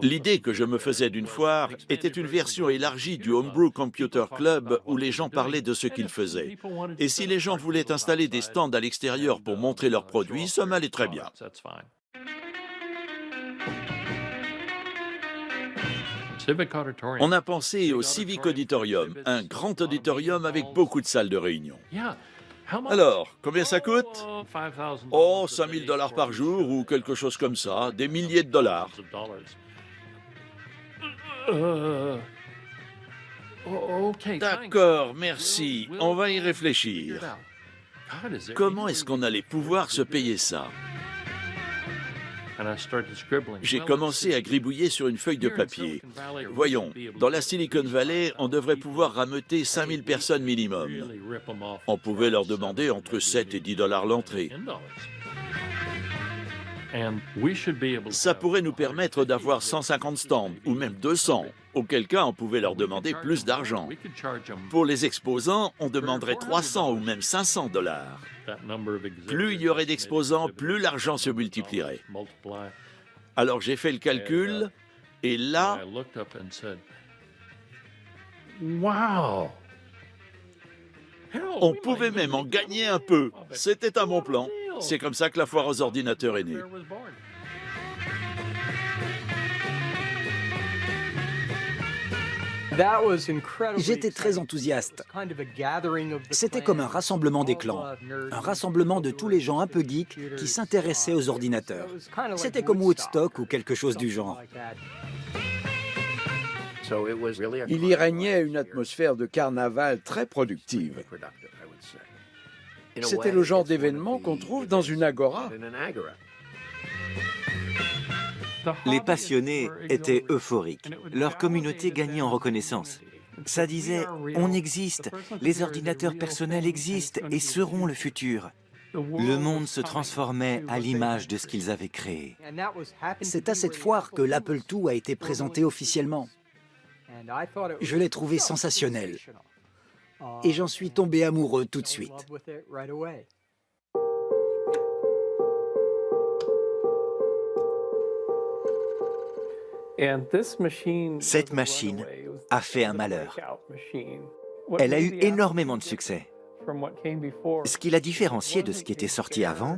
S10: L'idée que je me faisais d'une foire était une version élargie du Homebrew Computer Club où les gens parlaient de ce qu'ils faisaient. Et si les gens voulaient installer des stands à l'extérieur pour montrer leurs produits, ça m'allait très bien. On a pensé au Civic Auditorium, un grand auditorium avec beaucoup de salles de réunion. Alors, combien ça coûte? Oh, 5 000 $ par jour ou quelque chose comme ça, des milliers de dollars. D'accord, merci. On va y réfléchir. Comment est-ce qu'on allait pouvoir se payer ça? J'ai commencé à gribouiller sur une feuille de papier. Voyons, dans la Silicon Valley, on devrait pouvoir rameuter 5000 personnes minimum. On pouvait leur demander entre 7 et 10 dollars l'entrée. Ça pourrait nous permettre d'avoir 150 stands, ou même 200, auquel cas on pouvait leur demander plus d'argent. Pour les exposants, on demanderait 300 ou même 500 dollars. Plus il y aurait d'exposants, plus l'argent se multiplierait. Alors j'ai fait le calcul, et là... On pouvait même en gagner un peu. C'était un bon plan. C'est comme ça que la foire aux ordinateurs est née.
S4: J'étais très enthousiaste. C'était comme un rassemblement des clans, un rassemblement de tous les gens un peu geeks qui s'intéressaient aux ordinateurs. C'était comme Woodstock ou quelque chose du genre.
S12: Il y régnait une atmosphère de carnaval très productive. C'était le genre d'événement qu'on trouve dans une agora.
S2: Les passionnés étaient euphoriques. Leur communauté gagnait en reconnaissance. Ça disait « On existe, les ordinateurs personnels existent et seront le futur ». Le monde se transformait à l'image de ce qu'ils avaient créé.
S4: C'est à cette foire que l'Apple II a été présenté officiellement. Je l'ai trouvé sensationnel. Et j'en suis tombé amoureux tout de suite.
S2: Cette machine a fait un malheur. Elle a eu énormément de succès. Ce qui l'a différencié de ce qui était sorti avant,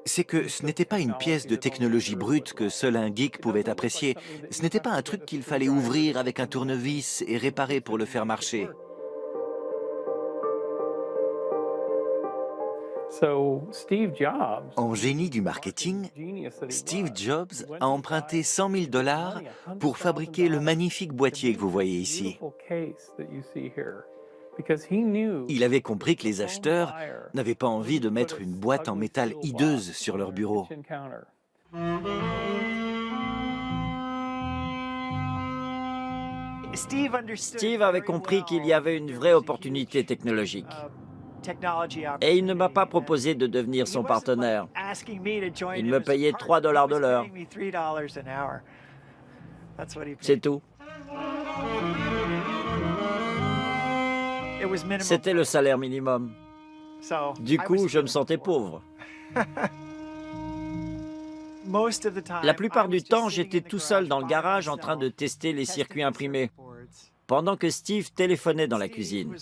S2: c'est que ce n'était pas une pièce de technologie brute que seul un geek pouvait apprécier. Ce n'était pas un truc qu'il fallait ouvrir avec un tournevis et réparer pour le faire marcher. En génie du marketing, Steve Jobs a emprunté 100 000 dollars pour fabriquer le magnifique boîtier que vous voyez ici. Il avait compris que les acheteurs n'avaient pas envie de mettre une boîte en métal hideuse sur leur bureau.
S16: Steve avait compris qu'il y avait une vraie opportunité technologique. Et il ne m'a pas proposé de devenir son partenaire. Il me payait 3 dollars de l'heure. C'est tout. C'était le salaire minimum. Du coup, je me sentais pauvre. La plupart du temps, j'étais tout seul dans le garage en train de tester les circuits imprimés, pendant que Steve téléphonait dans la cuisine.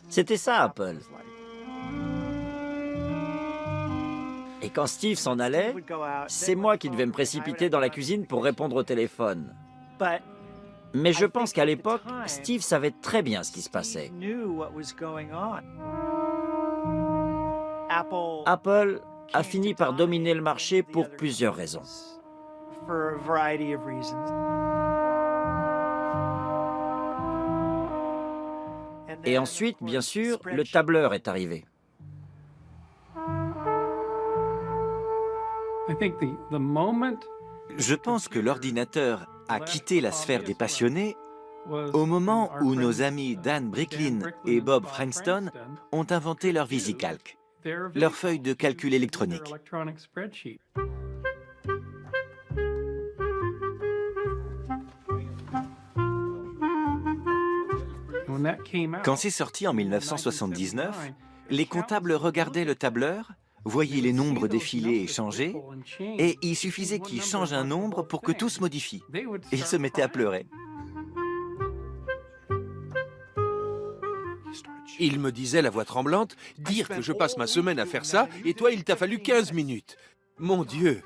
S16: C'était ça, Apple. Et quand Steve s'en allait, c'est moi qui devais me précipiter dans la cuisine pour répondre au téléphone. Mais je pense qu'à l'époque, Steve savait très bien ce qui se passait. Apple a fini par dominer le marché pour plusieurs raisons. Et ensuite, bien sûr, le tableur est arrivé.
S2: Je pense que l'ordinateur a quitté la sphère des passionnés au moment où nos amis Dan Bricklin et Bob Frankston ont inventé leur VisiCalc, leur feuille de calcul électronique. Quand c'est sorti en 1979, les comptables regardaient le tableur, voyaient les nombres défiler et changer, et il suffisait qu'ils changent un nombre pour que tout se modifie. Et ils se mettaient à pleurer.
S18: Il me disait, la voix tremblante, dire que je passe ma semaine à faire ça, et toi, il t'a fallu 15 minutes. Mon Dieu!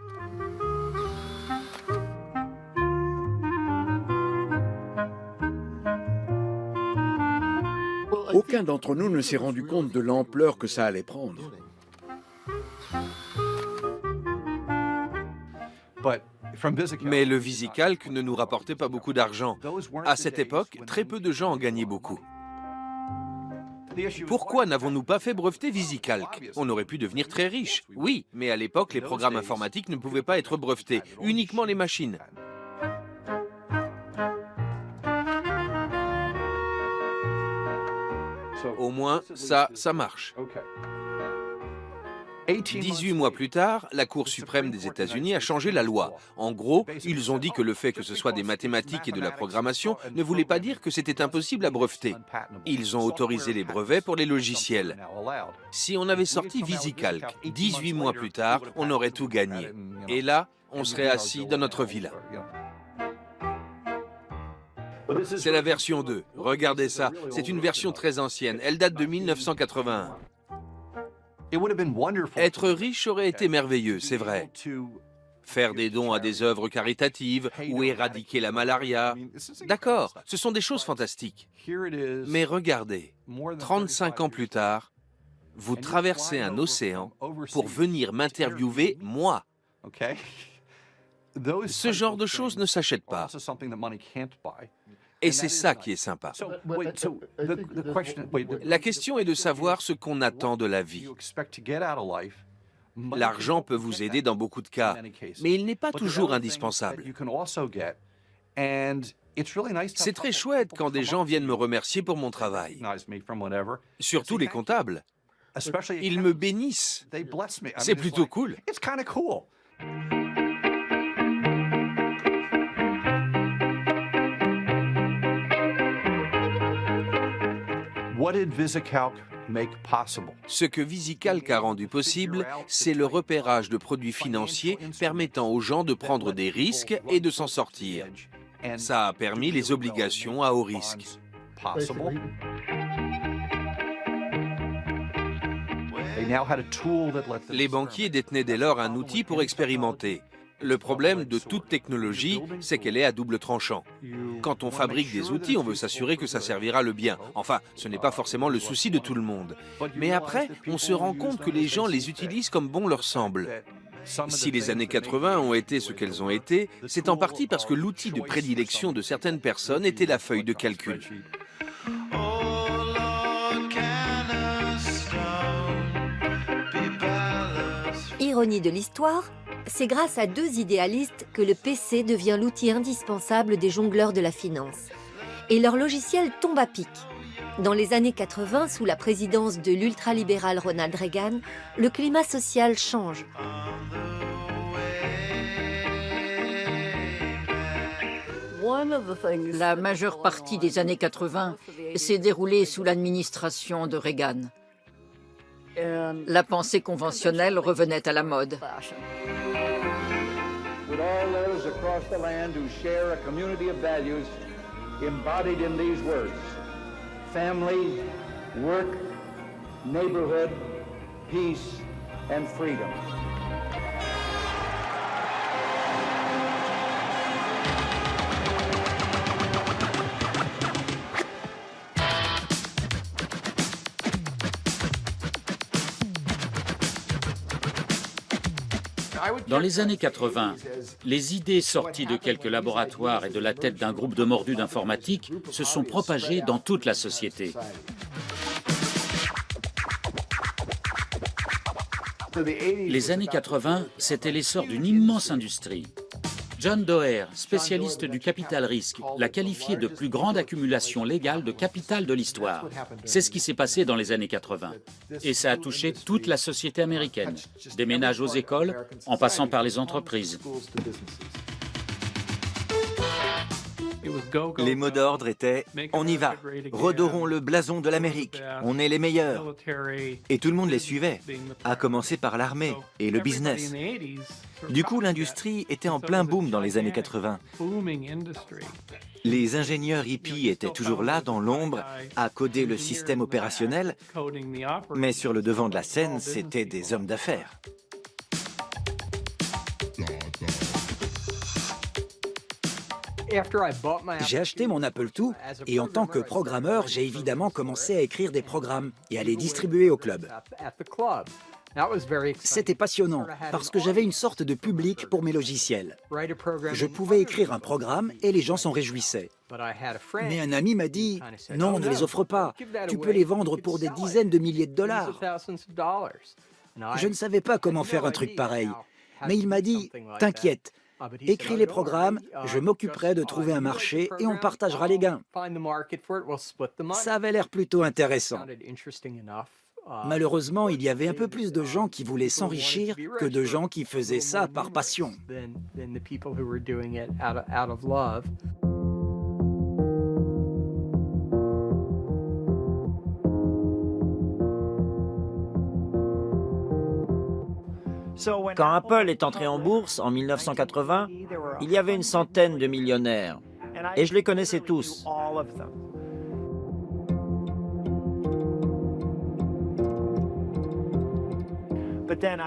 S12: Aucun d'entre nous ne s'est rendu compte de l'ampleur que ça allait prendre.
S18: Mais le VisiCalc ne nous rapportait pas beaucoup d'argent. À cette époque, très peu de gens en gagnaient beaucoup. Pourquoi n'avons-nous pas fait breveter VisiCalc? On aurait pu devenir très riche. Oui, mais à l'époque, les programmes informatiques ne pouvaient pas être brevetés, uniquement les machines. Au moins, ça marche. 18 mois plus tard, la Cour suprême des États-Unis a changé la loi. En gros, ils ont dit que le fait que ce soit des mathématiques et de la programmation ne voulait pas dire que c'était impossible à breveter. Ils ont autorisé les brevets pour les logiciels. Si on avait sorti VisiCalc 18 mois plus tard, on aurait tout gagné. Et là, on serait assis dans notre villa. C'est la version 2. Regardez ça, c'est une version très ancienne. Elle date de 1981. Être riche aurait été merveilleux, c'est vrai. Faire des dons à des œuvres caritatives ou éradiquer la malaria. D'accord, ce sont des choses fantastiques. Mais regardez, 35 ans plus tard, vous traversez un océan pour venir m'interviewer, moi. Ce genre de choses ne s'achète pas. Et c'est ça qui est sympa. La question est de savoir ce qu'on attend de la vie. L'argent peut vous aider dans beaucoup de cas, mais il n'est pas toujours indispensable. C'est très chouette quand des gens viennent me remercier pour mon travail. Surtout les comptables. Ils me bénissent. C'est plutôt cool. Ce que VisiCalc a rendu possible, c'est le repérage de produits financiers permettant aux gens de prendre des risques et de s'en sortir. Ça a permis les obligations à haut risque. Les banquiers détenaient dès lors un outil pour expérimenter. Le problème de toute technologie, c'est qu'elle est à double tranchant. Quand on fabrique des outils, on veut s'assurer que ça servira le bien. Enfin, ce n'est pas forcément le souci de tout le monde. Mais après, on se rend compte que les gens les utilisent comme bon leur semble. Si les années 80 ont été ce qu'elles ont été, c'est en partie parce que l'outil de prédilection de certaines personnes était la feuille de calcul.
S1: Ironie de l'histoire, c'est grâce à deux idéalistes que le PC devient l'outil indispensable des jongleurs de la finance. Et leur logiciel tombe à pic. Dans les années 80, sous la présidence de l'ultralibéral Ronald Reagan, le climat social change.
S9: La majeure partie des années 80 s'est déroulée sous l'administration de Reagan. La pensée conventionnelle revenait à la mode.
S11: With all those across the land who share a community of values embodied in these words: family, work, neighborhood, peace, and freedom.
S14: Dans les années 80, les idées sorties de quelques laboratoires et de la tête d'un groupe de mordus d'informatique se sont propagées dans toute la société. Les années 80, c'était l'essor d'une immense industrie. John Doerr, spécialiste du capital risque, l'a qualifié de plus grande accumulation légale de capital de l'histoire. C'est ce qui s'est passé dans les années 80. Et ça a touché toute la société américaine, des ménages aux écoles, en passant par les entreprises.
S2: Les mots d'ordre étaient « On y va, redorons le blason de l'Amérique, on est les meilleurs ». Et tout le monde les suivait, à commencer par l'armée et le business. Du coup, l'industrie était en plein boom dans les années 80. Les ingénieurs hippies étaient toujours là, dans l'ombre, à coder le système opérationnel, mais sur le devant de la scène, c'étaient des hommes d'affaires.
S4: J'ai acheté mon Apple II et en tant que programmeur, j'ai évidemment commencé à écrire des programmes et à les distribuer au club. C'était passionnant parce que j'avais une sorte de public pour mes logiciels. Je pouvais écrire un programme et les gens s'en réjouissaient. Mais un ami m'a dit « Non, ne les offre pas. Tu peux les vendre pour des dizaines de milliers de dollars. » Je ne savais pas comment faire un truc pareil. Mais il m'a dit « T'inquiète, écris les programmes, je m'occuperai de trouver un marché et on partagera les gains. » Ça avait l'air plutôt intéressant. Malheureusement, il y avait un peu plus de gens qui voulaient s'enrichir que de gens qui faisaient ça par passion.
S16: Quand Apple est entré en bourse en 1980, il y avait une centaine de millionnaires. Et je les connaissais tous.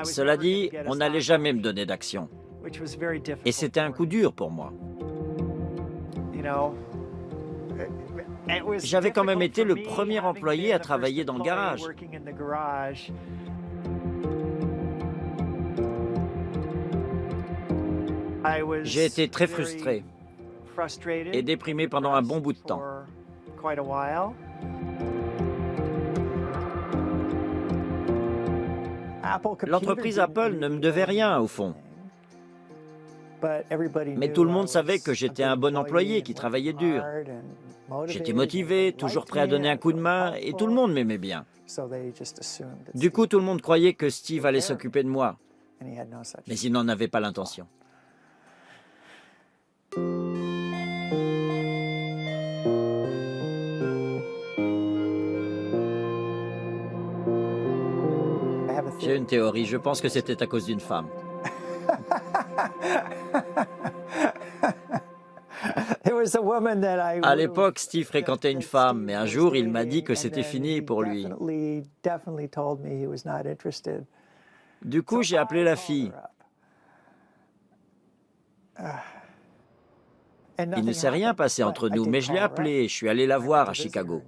S16: Cela dit, on n'allait jamais me donner d'action. Et c'était un coup dur pour moi. J'avais quand même été le premier employé à travailler dans le garage. J'ai été très frustré et déprimé pendant un bon bout de temps. L'entreprise Apple ne me devait rien, au fond. Mais tout le monde savait que j'étais un bon employé qui travaillait dur. J'étais motivé, toujours prêt à donner un coup de main, et tout le monde m'aimait bien. Du coup, tout le monde croyait que Steve allait s'occuper de moi. Mais il n'en avait pas l'intention. J'ai une théorie, je pense que c'était à cause d'une femme. À l'époque, Steve fréquentait une femme, mais un jour, il m'a dit que c'était fini pour lui. Du coup, j'ai appelé la fille. Il ne s'est rien passé entre nous, mais je l'ai appelée, je suis allé la voir à Chicago.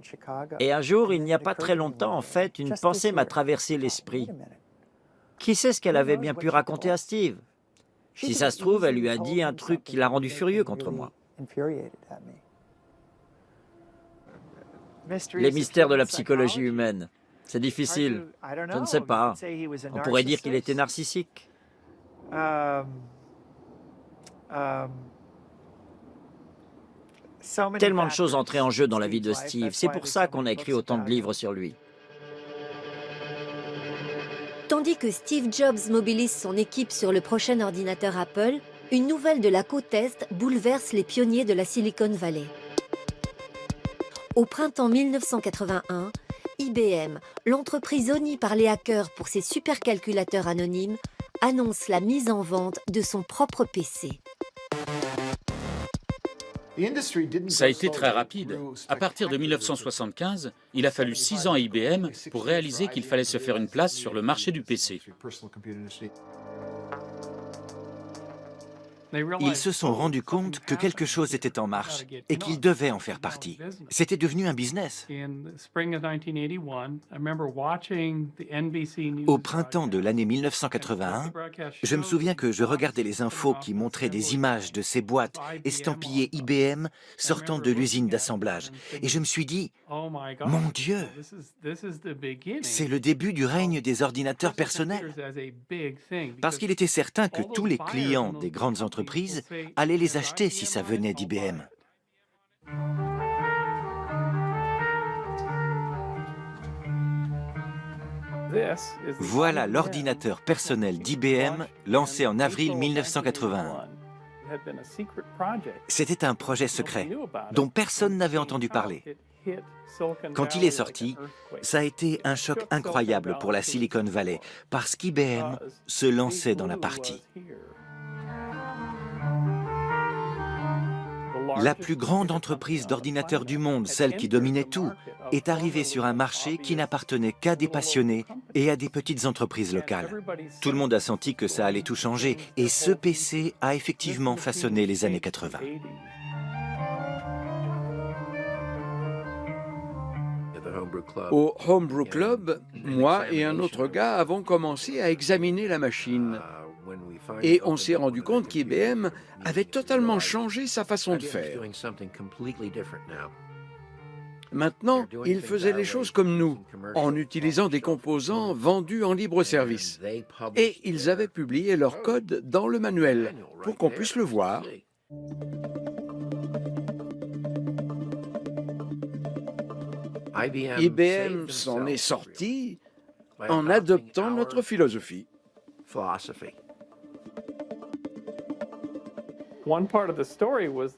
S16: Et un jour, il n'y a pas très longtemps, en fait, une pensée m'a traversé l'esprit. Qui sait ce qu'elle avait bien pu raconter à Steve? Si ça se trouve, elle lui a dit un truc qui l'a rendu furieux contre moi. Les mystères de la psychologie humaine. C'est difficile. Je ne sais pas. On pourrait dire qu'il était narcissique. Tellement de choses entraient en jeu dans la vie de Steve. C'est pour ça qu'on a écrit autant de livres sur lui.
S1: Tandis que Steve Jobs mobilise son équipe sur le prochain ordinateur Apple, une nouvelle de la côte Est bouleverse les pionniers de la Silicon Valley. Au printemps 1981, IBM, l'entreprise honnie par les hackers pour ses supercalculateurs anonymes, annonce la mise en vente de son propre PC.
S14: Ça a été très rapide. À partir de 1975, il a fallu 6 ans à IBM pour réaliser qu'il fallait se faire une place sur le marché du PC.
S2: Ils se sont rendus compte que quelque chose était en marche et qu'ils devaient en faire partie. C'était devenu un business. Au printemps de l'année 1981, je me souviens que je regardais les infos qui montraient des images de ces boîtes estampillées IBM sortant de l'usine d'assemblage. Et je me suis dit, mon Dieu, c'est le début du règne des ordinateurs personnels. Parce qu'il était certain que tous les clients des grandes entreprises allaient les acheter si ça venait d'IBM. Voilà l'ordinateur personnel d'IBM lancé en avril 1981. C'était un projet secret dont personne n'avait entendu parler. Quand il est sorti, ça a été un choc incroyable pour la Silicon Valley parce qu'IBM se lançait dans la partie. La plus grande entreprise d'ordinateurs du monde, celle qui dominait tout, est arrivée sur un marché qui n'appartenait qu'à des passionnés et à des petites entreprises locales. Tout le monde a senti que ça allait tout changer et ce PC a effectivement façonné les années 80.
S12: Au Homebrew Club, moi et un autre gars avons commencé à examiner la machine. Et on s'est rendu compte qu'IBM avait totalement changé sa façon de faire. Maintenant, ils faisaient les choses comme nous, en utilisant des composants vendus en libre service. Et ils avaient publié leur code dans le manuel, pour qu'on puisse le voir. IBM s'en est sorti en adoptant notre philosophie.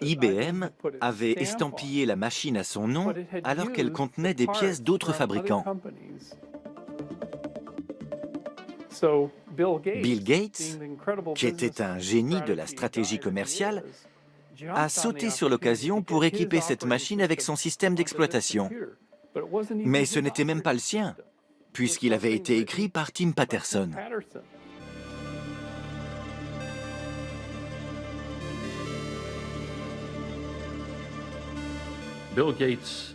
S2: IBM avait estampillé la machine à son nom alors qu'elle contenait des pièces d'autres fabricants. Bill Gates, qui était un génie de la stratégie commerciale, a sauté sur l'occasion pour équiper cette machine avec son système d'exploitation. Mais ce n'était même pas le sien, puisqu'il avait été écrit par Tim Patterson.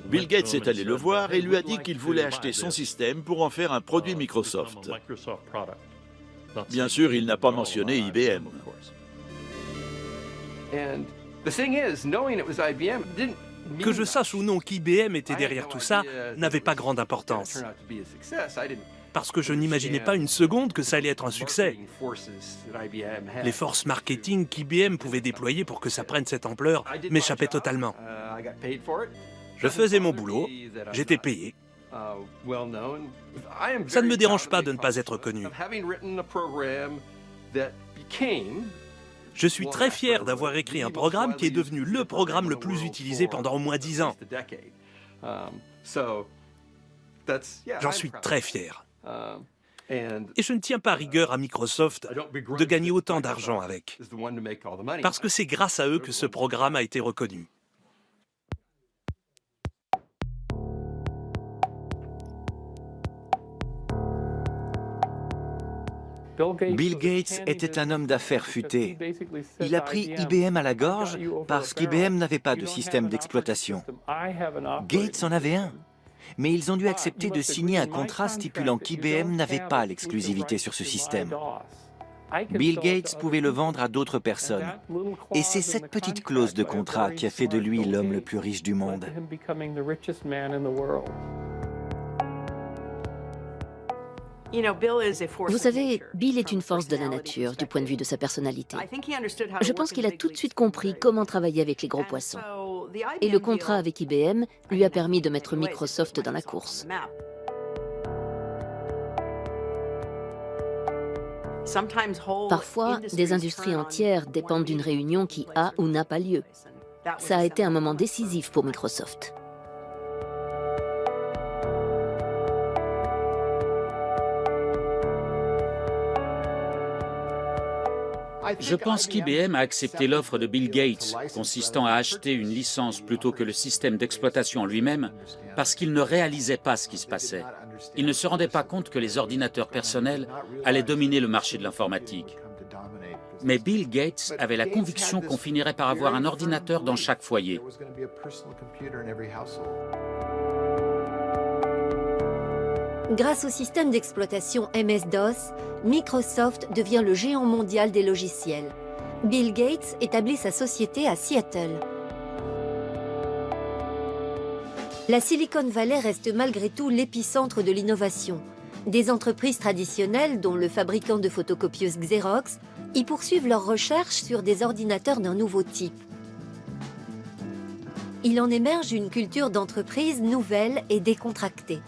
S10: Bill Gates est allé le voir et lui a dit qu'il voulait acheter son système pour en faire un produit Microsoft. Bien sûr, il n'a pas mentionné IBM.
S17: Que je sache ou non qu'IBM était derrière tout ça n'avait pas grande importance. Parce que je n'imaginais pas une seconde que ça allait être un succès. Les forces marketing qu'IBM pouvait déployer pour que ça prenne cette ampleur m'échappaient totalement. Je faisais mon boulot, j'étais payé. Ça ne me dérange pas de ne pas être connu. Je suis très fier d'avoir écrit un programme qui est devenu le programme le plus utilisé pendant au moins 10 ans. J'en suis très fier. Et je ne tiens pas rigueur à Microsoft de gagner autant d'argent avec. Parce que c'est grâce à eux que ce programme a été reconnu.
S2: Bill Gates était un homme d'affaires futé. Il a pris IBM à la gorge parce qu'IBM n'avait pas de système d'exploitation. Gates en avait un. Mais ils ont dû accepter de signer un contrat stipulant qu'IBM n'avait pas l'exclusivité sur ce système. Bill Gates pouvait le vendre à d'autres personnes. Et c'est cette petite clause de contrat qui a fait de lui l'homme le plus riche du monde.
S6: Vous savez, Bill est une force de la nature du point de vue de sa personnalité. Je pense qu'il a tout de suite compris comment travailler avec les gros poissons. Et le contrat avec IBM lui a permis de mettre Microsoft dans la course. Parfois, des industries entières dépendent d'une réunion qui a ou n'a pas lieu. Ça a été un moment décisif pour Microsoft.
S14: Je pense qu'IBM a accepté l'offre de Bill Gates, consistant à acheter une licence plutôt que le système d'exploitation en lui-même, parce qu'il ne réalisait pas ce qui se passait. Il ne se rendait pas compte que les ordinateurs personnels allaient dominer le marché de l'informatique. Mais Bill Gates avait la conviction qu'on finirait par avoir un ordinateur dans chaque foyer.
S1: Grâce au système d'exploitation MS-DOS, Microsoft devient le géant mondial des logiciels. Bill Gates établit sa société à Seattle. La Silicon Valley reste malgré tout l'épicentre de l'innovation. Des entreprises traditionnelles, dont le fabricant de photocopieuses Xerox, y poursuivent leurs recherches sur des ordinateurs d'un nouveau type. Il en émerge une culture d'entreprise nouvelle et décontractée.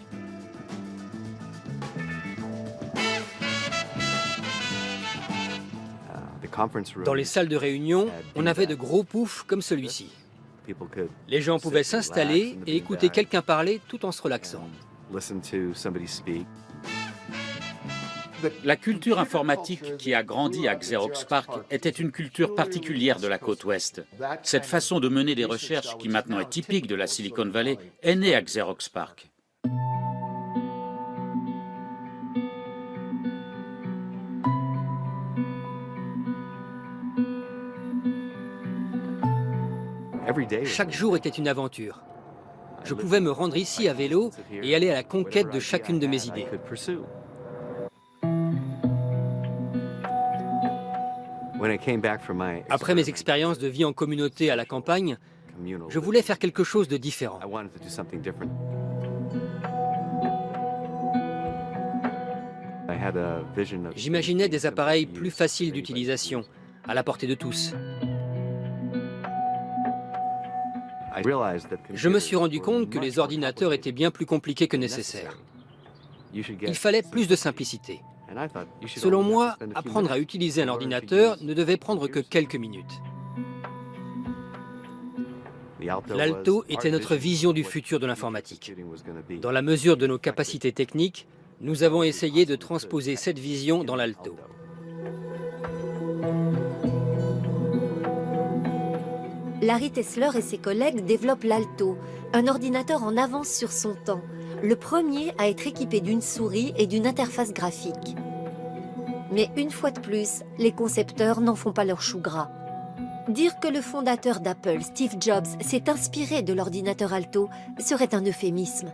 S13: Dans les salles de réunion, on avait de gros poufs comme celui-ci. Les gens pouvaient s'installer et écouter quelqu'un parler tout en se relaxant.
S14: La culture informatique qui a grandi à Xerox PARC était une culture particulière de la côte ouest. Cette façon de mener des recherches, qui maintenant est typique de la Silicon Valley, est née à Xerox PARC.
S13: Chaque jour était une aventure. Je pouvais me rendre ici à vélo et aller à la conquête de chacune de mes idées. Après mes expériences de vie en communauté à la campagne, je voulais faire quelque chose de différent. J'imaginais des appareils plus faciles d'utilisation, à la portée de tous. Je me suis rendu compte que les ordinateurs étaient bien plus compliqués que nécessaire. Il fallait plus de simplicité. Selon moi, apprendre à utiliser un ordinateur ne devait prendre que quelques minutes. L'Alto était notre vision du futur de l'informatique. Dans la mesure de nos capacités techniques, nous avons essayé de transposer cette vision dans l'Alto.
S1: Larry Tesler et ses collègues développent l'Alto, un ordinateur en avance sur son temps, le premier à être équipé d'une souris et d'une interface graphique. Mais une fois de plus, les concepteurs n'en font pas leur chou gras. Dire que le fondateur d'Apple, Steve Jobs, s'est inspiré de l'ordinateur Alto serait un euphémisme.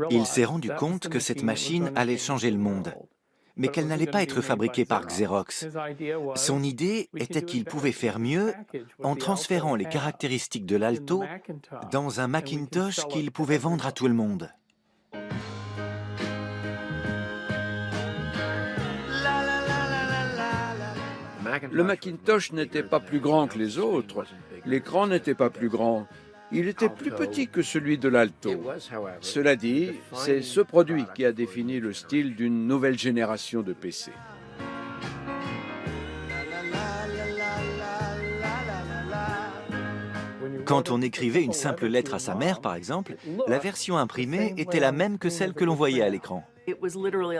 S2: Il s'est rendu compte que cette machine allait changer le monde, mais qu'elle n'allait pas être fabriquée par Xerox. Son idée était qu'il pouvait faire mieux en transférant les caractéristiques de l'Alto dans un Macintosh qu'il pouvait vendre à tout le monde.
S12: Le Macintosh n'était pas plus grand que les autres. L'écran n'était pas plus grand. Il était plus petit que celui de l'Alto. Cela dit, c'est ce produit qui a défini le style d'une nouvelle génération de PC.
S2: Quand on écrivait une simple lettre à sa mère, par exemple, la version imprimée était la même que celle que l'on voyait à l'écran.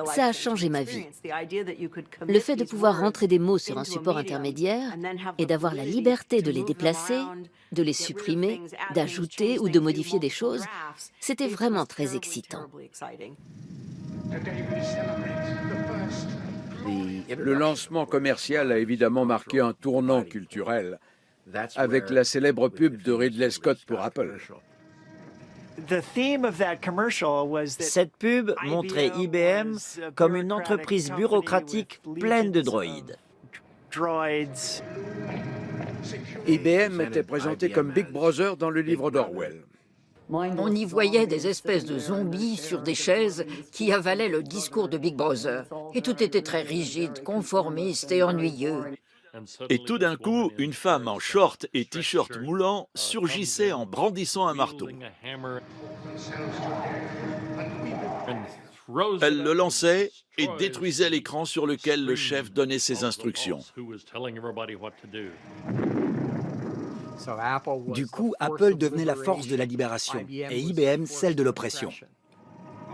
S6: Ça a changé ma vie. Le fait de pouvoir rentrer des mots sur un support intermédiaire et d'avoir la liberté de les déplacer, de les supprimer, d'ajouter ou de modifier des choses, c'était vraiment très excitant.
S12: Le lancement commercial a évidemment marqué un tournant culturel, avec la célèbre pub de Ridley Scott pour Apple.
S16: Cette pub montrait IBM comme une entreprise bureaucratique pleine de droïdes.
S12: IBM était présenté comme Big Brother dans le livre d'Orwell.
S9: On y voyait des espèces de zombies sur des chaises qui avalaient le discours de Big Brother. Et tout était très rigide, conformiste et ennuyeux.
S10: Et tout d'un coup, une femme en short et t-shirt moulant surgissait en brandissant un marteau. Elle le lançait et détruisait l'écran sur lequel le chef donnait ses instructions.
S4: Du coup, Apple devenait la force de la libération et IBM celle de l'oppression.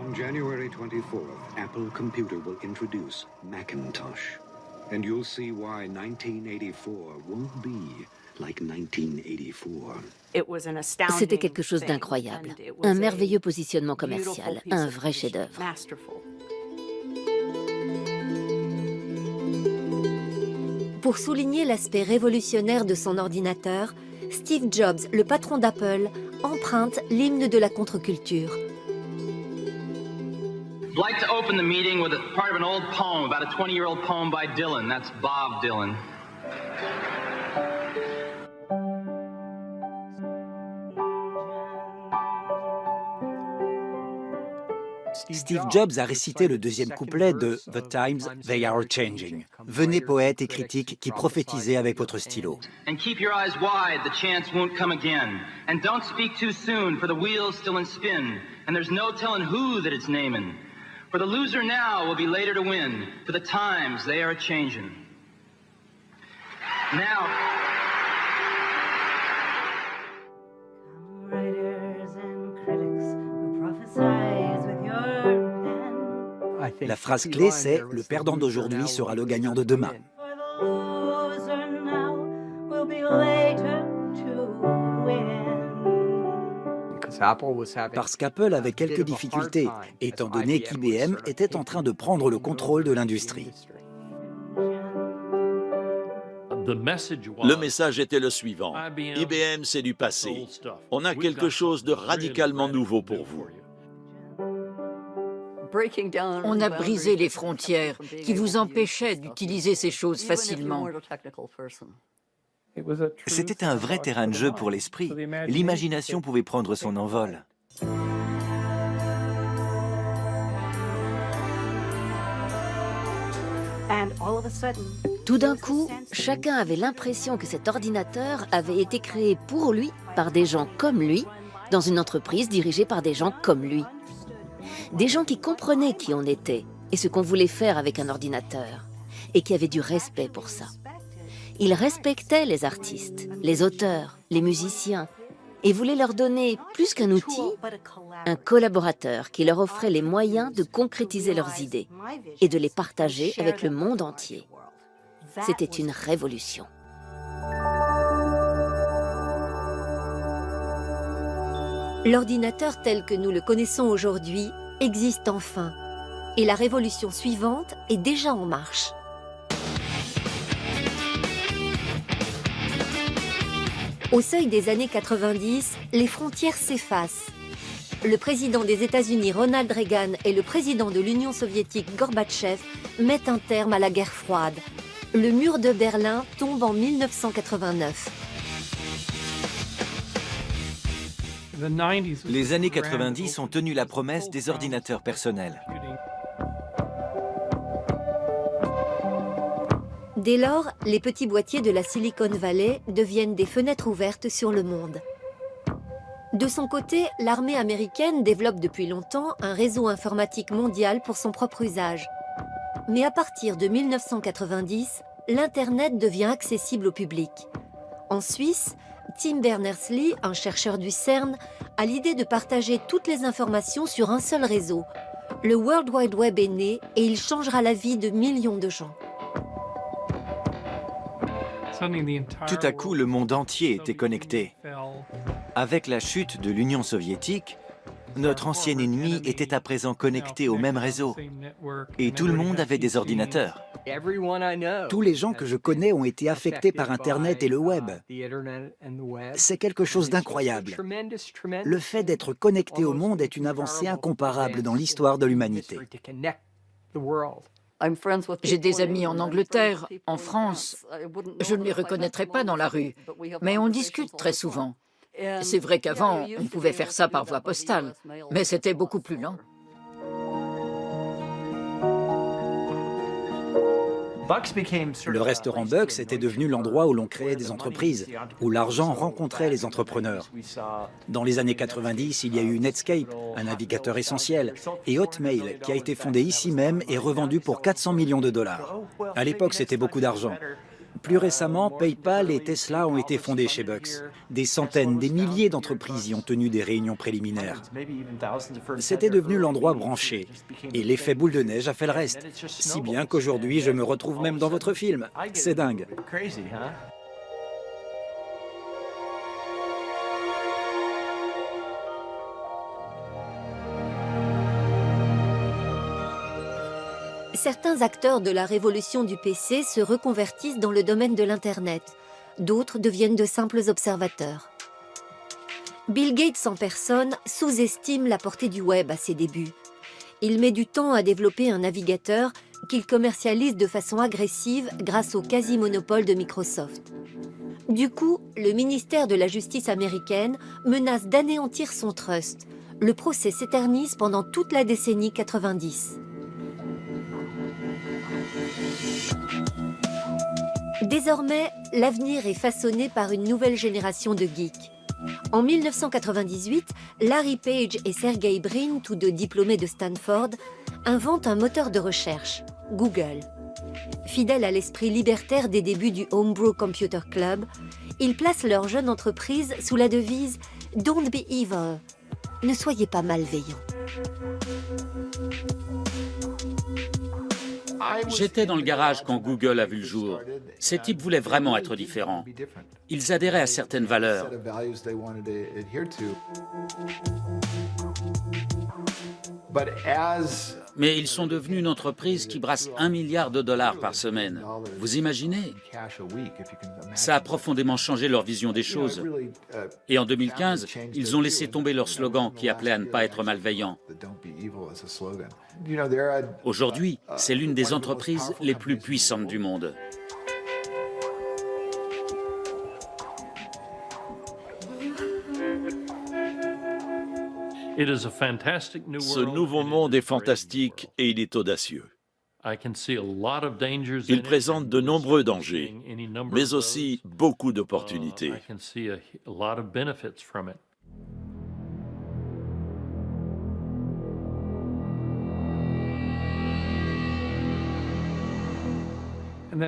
S19: On January 24th, Apple Computer will introduce Macintosh. And you'll see why 1984 won't be like 1984.
S6: C'était quelque chose d'incroyable, un merveilleux positionnement commercial, un vrai chef-d'œuvre.
S1: Pour souligner l'aspect révolutionnaire de son ordinateur, Steve Jobs, le patron d'Apple, emprunte l'hymne de la contre-culture.
S20: I'd like to open the meeting with a part of an old poem, about a 20-year-old poem by Dylan. That's Bob Dylan.
S4: Steve Jobs a récité le deuxième couplet de « The Times, They Are Changing ». Venez poètes et critiques qui prophétisez avec votre stylo.
S20: And keep your eyes wide, the chance won't come again. And don't speak too soon, for the wheel's still in spin. And there's no telling who that it's naming. For the loser now will be later to win, for the times they are a-changing. Now...
S4: La phrase clé, c'est « Le perdant d'aujourd'hui sera le gagnant de demain ». Parce qu'Apple avait quelques difficultés, étant donné qu'IBM était en train de prendre le contrôle de l'industrie.
S10: Le message était le suivant. IBM, c'est du passé. On a quelque chose de radicalement nouveau pour vous.
S9: On a brisé les frontières qui vous empêchaient d'utiliser ces choses facilement.
S2: C'était un vrai terrain de jeu pour l'esprit. L'imagination pouvait prendre son envol.
S6: Tout d'un coup, chacun avait l'impression que cet ordinateur avait été créé pour lui, par des gens comme lui, dans une entreprise dirigée par des gens comme lui. Des gens qui comprenaient qui on était et ce qu'on voulait faire avec un ordinateur, et qui avaient du respect pour ça. Ils respectaient les artistes, les auteurs, les musiciens, et voulaient leur donner, plus qu'un outil, un collaborateur qui leur offrait les moyens de concrétiser leurs idées et de les partager avec le monde entier. C'était une révolution.
S1: L'ordinateur tel que nous le connaissons aujourd'hui existe enfin, et la révolution suivante est déjà en marche. Au seuil des années 90, les frontières s'effacent. Le président des États-Unis Ronald Reagan et le président de l'Union soviétique Gorbatchev mettent un terme à la guerre froide. Le mur de Berlin tombe en 1989.
S2: Les années 90 ont tenu la promesse des ordinateurs personnels.
S1: Dès lors, les petits boîtiers de la Silicon Valley deviennent des fenêtres ouvertes sur le monde. De son côté, l'armée américaine développe depuis longtemps un réseau informatique mondial pour son propre usage. Mais à partir de 1990, l'Internet devient accessible au public. En Suisse, Tim Berners-Lee, un chercheur du CERN, a l'idée de partager toutes les informations sur un seul réseau. Le World Wide Web est né et il changera la vie de millions de gens.
S2: Tout à coup, le monde entier était connecté. Avec la chute de l'Union soviétique, notre ancien ennemi était à présent connecté au même réseau. Et tout le monde avait des ordinateurs.
S4: Tous les gens que je connais ont été affectés par Internet et le web. C'est quelque chose d'incroyable. Le fait d'être connecté au monde est une avancée incomparable dans l'histoire de l'humanité.
S9: J'ai des amis en Angleterre, en France. Je ne les reconnaîtrais pas dans la rue, mais on discute très souvent. C'est vrai qu'avant, on pouvait faire ça par voie postale, mais c'était beaucoup plus lent.
S4: Le restaurant Bucks était devenu l'endroit où l'on créait des entreprises, où l'argent rencontrait les entrepreneurs. Dans les années 90, il y a eu Netscape, un navigateur essentiel, et Hotmail, qui a été fondé ici même et revendu pour 400 millions de dollars. À l'époque, c'était beaucoup d'argent. Plus récemment, PayPal et Tesla ont été fondés chez Bucks. Des centaines, des milliers d'entreprises y ont tenu des réunions préliminaires. C'était devenu l'endroit branché. Et l'effet boule de neige a fait le reste. Si bien qu'aujourd'hui, je me retrouve même dans votre film. C'est dingue.
S1: Certains acteurs de la révolution du PC se reconvertissent dans le domaine de l'Internet. D'autres deviennent de simples observateurs. Bill Gates en personne sous-estime la portée du web à ses débuts. Il met du temps à développer un navigateur qu'il commercialise de façon agressive grâce au quasi-monopole de Microsoft. Du coup, le ministère de la Justice américaine menace d'anéantir son trust. Le procès s'éternise pendant toute la décennie 90. Désormais, l'avenir est façonné par une nouvelle génération de geeks. En 1998, Larry Page et Sergey Brin, tous deux diplômés de Stanford, inventent un moteur de recherche, Google. Fidèles à l'esprit libertaire des débuts du Homebrew Computer Club, ils placent leur jeune entreprise sous la devise « Don't be evil », ne soyez pas malveillants.
S14: J'étais dans le garage quand Google a vu le jour. Ces types voulaient vraiment être différents. Ils adhéraient à certaines valeurs. Mais ils sont devenus une entreprise qui brasse $1 milliard par semaine. Vous imaginez? Ça a profondément changé leur vision des choses. Et en 2015, ils ont laissé tomber leur slogan qui appelait à ne pas être malveillant. Aujourd'hui, c'est l'une des entreprises les plus puissantes du monde.
S10: Ce nouveau monde est fantastique et il est audacieux. Il présente de nombreux dangers, mais aussi beaucoup d'opportunités.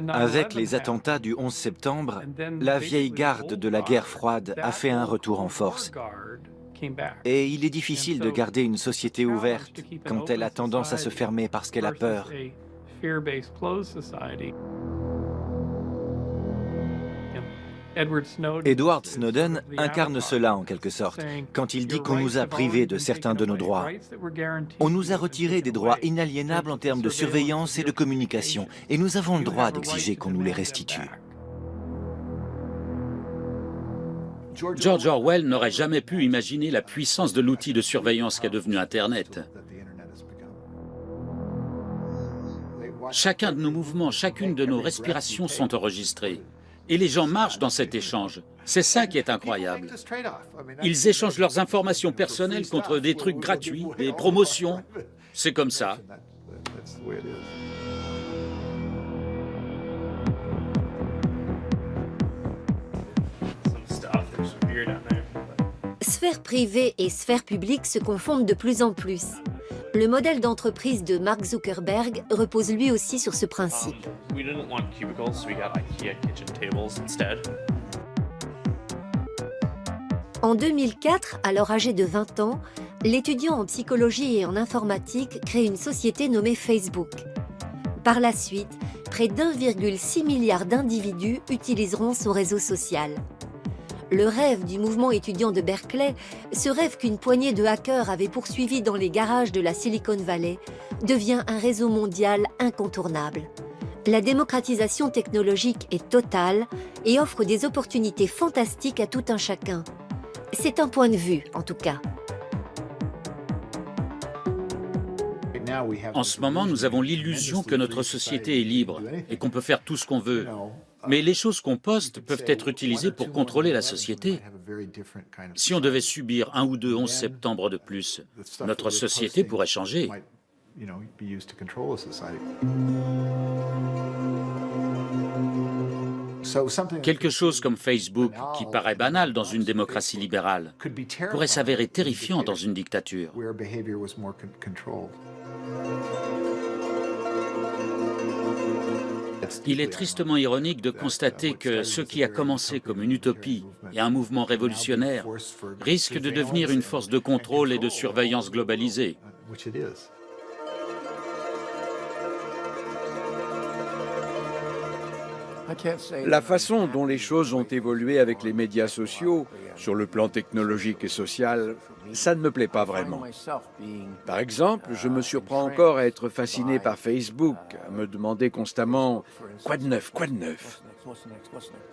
S2: Avec les attentats du 11 septembre, la vieille garde de la guerre froide a fait un retour en force. Et il est difficile de garder une société ouverte quand elle a tendance à se fermer parce qu'elle a peur. Edward Snowden incarne cela en quelque sorte, quand il dit qu'on nous a privés de certains de nos droits. On nous a retiré des droits inaliénables en termes de surveillance et de communication, et nous avons le droit d'exiger qu'on nous les restitue.
S14: George Orwell n'aurait jamais pu imaginer la puissance de l'outil de surveillance qu'est devenu Internet. Chacun de nos mouvements, chacune de nos respirations sont enregistrés. Et les gens marchent dans cet échange. C'est ça qui est incroyable. Ils échangent leurs informations personnelles contre des trucs gratuits, des promotions. C'est comme ça.
S1: Sphère privée et sphère publique se confondent de plus en plus. Le modèle d'entreprise de Mark Zuckerberg repose lui aussi sur ce principe. En 2004, alors âgé de 20 ans, l'étudiant en psychologie et en informatique crée une société nommée Facebook. Par la suite, près d'1,6 milliard d'individus utiliseront son réseau social. Le rêve du mouvement étudiant de Berkeley, ce rêve qu'une poignée de hackers avait poursuivi dans les garages de la Silicon Valley, devient un réseau mondial incontournable. La démocratisation technologique est totale et offre des opportunités fantastiques à tout un chacun. C'est un point de vue, en tout cas.
S14: En ce moment, nous avons l'illusion que notre société est libre et qu'on peut faire tout ce qu'on veut. Mais les choses qu'on poste peuvent être utilisées pour contrôler la société. Si on devait subir 1 ou 2 11 septembre de plus, notre société pourrait changer. Quelque chose comme Facebook, qui paraît banal dans une démocratie libérale, pourrait s'avérer terrifiant dans une dictature. Il est tristement ironique de constater que ce qui a commencé comme une utopie et un mouvement révolutionnaire risque de devenir une force de contrôle et de surveillance globalisée.
S12: La façon dont les choses ont évolué avec les médias sociaux, sur le plan technologique et social, ça ne me plaît pas vraiment. Par exemple, je me surprends encore à être fasciné par Facebook, à me demander constamment « quoi de neuf, quoi de neuf ?»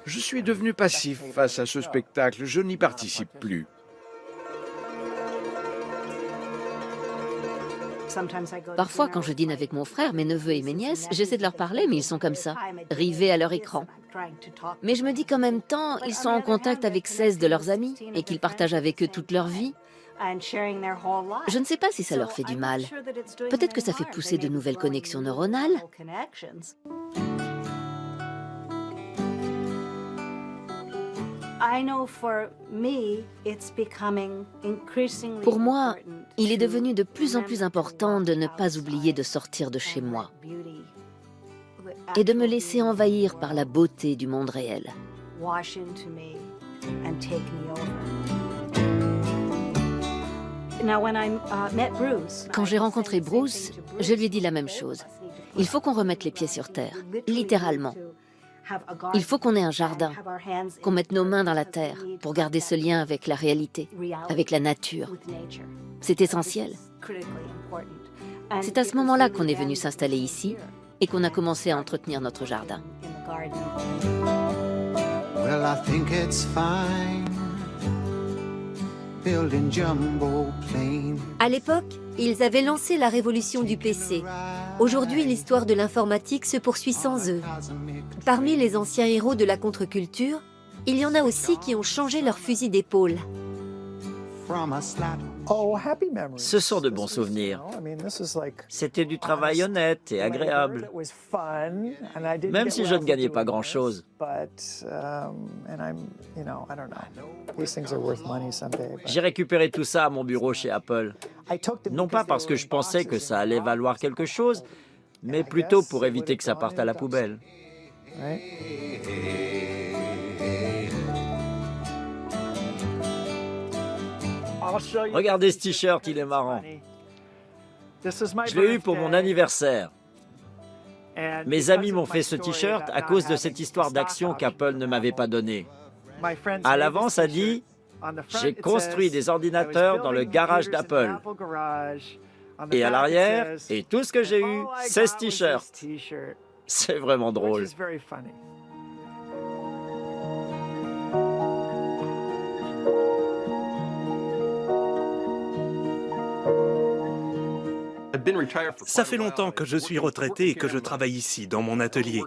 S12: Je suis devenu passif face à ce spectacle, je n'y participe plus.
S6: Parfois, quand je dîne avec mon frère, mes neveux et mes nièces, j'essaie de leur parler, mais ils sont comme ça, rivés à leur écran. Mais je me dis qu'en même temps, ils sont en contact avec 16 de leurs amis et qu'ils partagent avec eux toute leur vie. Je ne sais pas si ça leur fait du mal. Peut-être que ça fait pousser de nouvelles connexions neuronales. Pour moi, il est devenu de plus en plus important de ne pas oublier de sortir de chez moi et de me laisser envahir par la beauté du monde réel. Quand j'ai rencontré Bruce, je lui ai dit la même chose. Il faut qu'on remette les pieds sur terre, littéralement. Il faut qu'on ait un jardin, qu'on mette nos mains dans la terre pour garder ce lien avec la réalité, avec la nature. C'est essentiel. C'est à ce moment-là qu'on est venu s'installer ici et qu'on a commencé à entretenir notre jardin.
S21: Well, I think it's fine building jumbo planes.
S1: À l'époque, ils avaient lancé la révolution du PC. Aujourd'hui, l'histoire de l'informatique se poursuit sans eux. Parmi les anciens héros de la contre-culture, il y en a aussi qui ont changé leur fusil d'épaule.
S16: Ce sont de bons souvenirs. C'était du travail honnête et agréable. Même si je ne gagnais pas grand-chose. J'ai récupéré tout ça à mon bureau chez Apple. Non pas parce que je pensais que ça allait valoir quelque chose, mais plutôt pour éviter que ça parte à la poubelle. Regardez ce t-shirt, il est marrant. Je l'ai eu pour mon anniversaire. Mes amis m'ont fait ce t-shirt à cause de cette histoire d'action qu'Apple ne m'avait pas donnée. À l'avant, ça dit « J'ai construit des ordinateurs dans le garage d'Apple ». Et à l'arrière, et tout ce que j'ai eu, c'est ce t-shirt. C'est vraiment drôle.
S17: Ça fait longtemps que je suis retraité et que je travaille ici, dans mon atelier.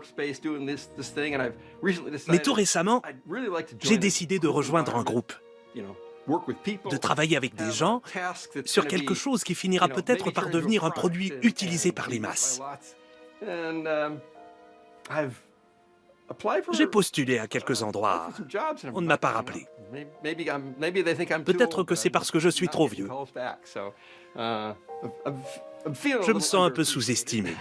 S17: Mais tout récemment, j'ai décidé de rejoindre un groupe, de travailler avec des gens sur quelque chose qui finira peut-être par devenir un produit utilisé par les masses. J'ai postulé à quelques endroits. On ne m'a pas rappelé. Peut-être que c'est parce que je suis trop vieux. Je me sens un peu sous-estimé.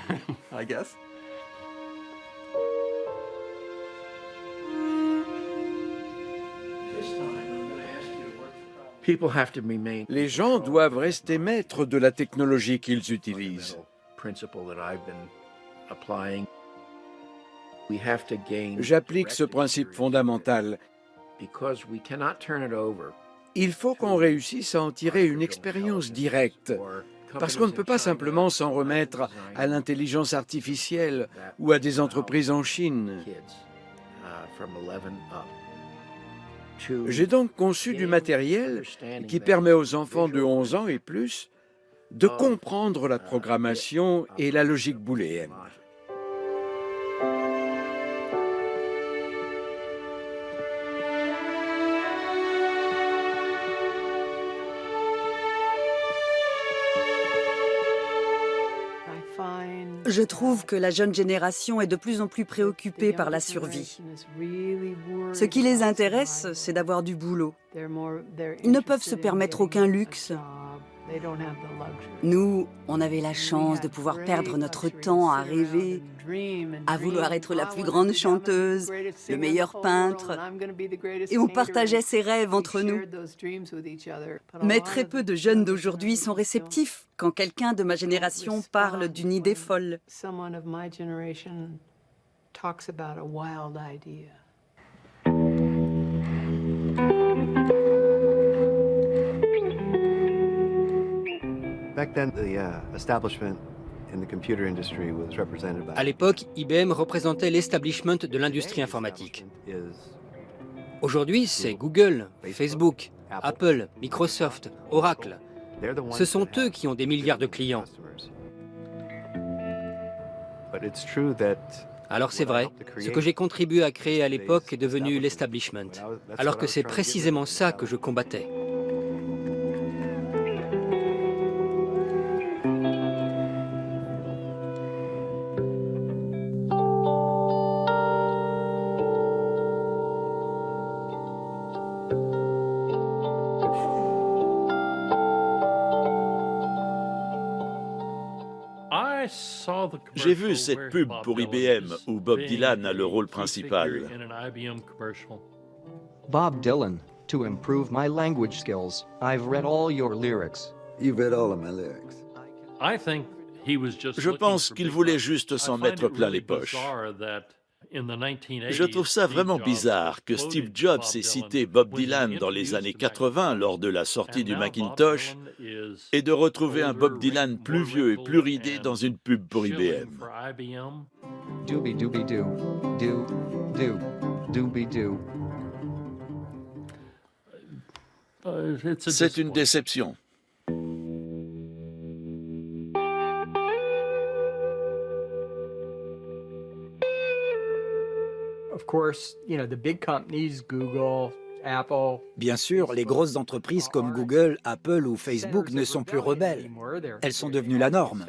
S12: Les gens doivent rester maîtres de la technologie qu'ils utilisent. J'applique ce principe fondamental. Il faut qu'on réussisse à en tirer une expérience directe, parce qu'on ne peut pas simplement s'en remettre à l'intelligence artificielle ou à des entreprises en Chine. J'ai donc conçu du matériel qui permet aux enfants de 11 ans et plus de comprendre la programmation et la logique booléenne.
S7: Je trouve que la jeune génération est de plus en plus préoccupée par la survie. Ce qui les intéresse, c'est d'avoir du boulot. Ils ne peuvent se permettre aucun luxe. Nous, on avait la chance de pouvoir perdre notre temps à rêver, à vouloir être la plus grande chanteuse, le meilleur peintre, et on partageait ces rêves entre nous. Mais très peu de jeunes d'aujourd'hui sont réceptifs quand quelqu'un de ma génération parle d'une idée folle.
S13: À l'époque, IBM représentait l'establishment de l'industrie informatique. Aujourd'hui, c'est Google, Facebook, Apple, Microsoft, Oracle. Ce sont eux qui ont des milliards de clients. Alors c'est vrai, ce que j'ai contribué à créer à l'époque est devenu l'establishment, alors que c'est précisément ça que je combattais.
S10: J'ai vu cette pub pour IBM où Bob Dylan a le rôle principal.
S22: Bob Dylan, to improve my language skills, I've read all your lyrics.
S23: You've read all of my lyrics.
S10: Je pense qu'il voulait juste s'en mettre plein les poches. Je trouve ça vraiment bizarre que Steve Jobs ait cité Bob Dylan dans les années 80 lors de la sortie du Macintosh et de retrouver un Bob Dylan plus vieux et plus ridé dans une pub pour IBM.
S22: Doobie-doobie-doo, do, do, doobie-doo.
S10: C'est une déception.
S4: Bien sûr, les grosses entreprises comme Google, Apple ou Facebook ne sont plus rebelles. Elles sont devenues la norme.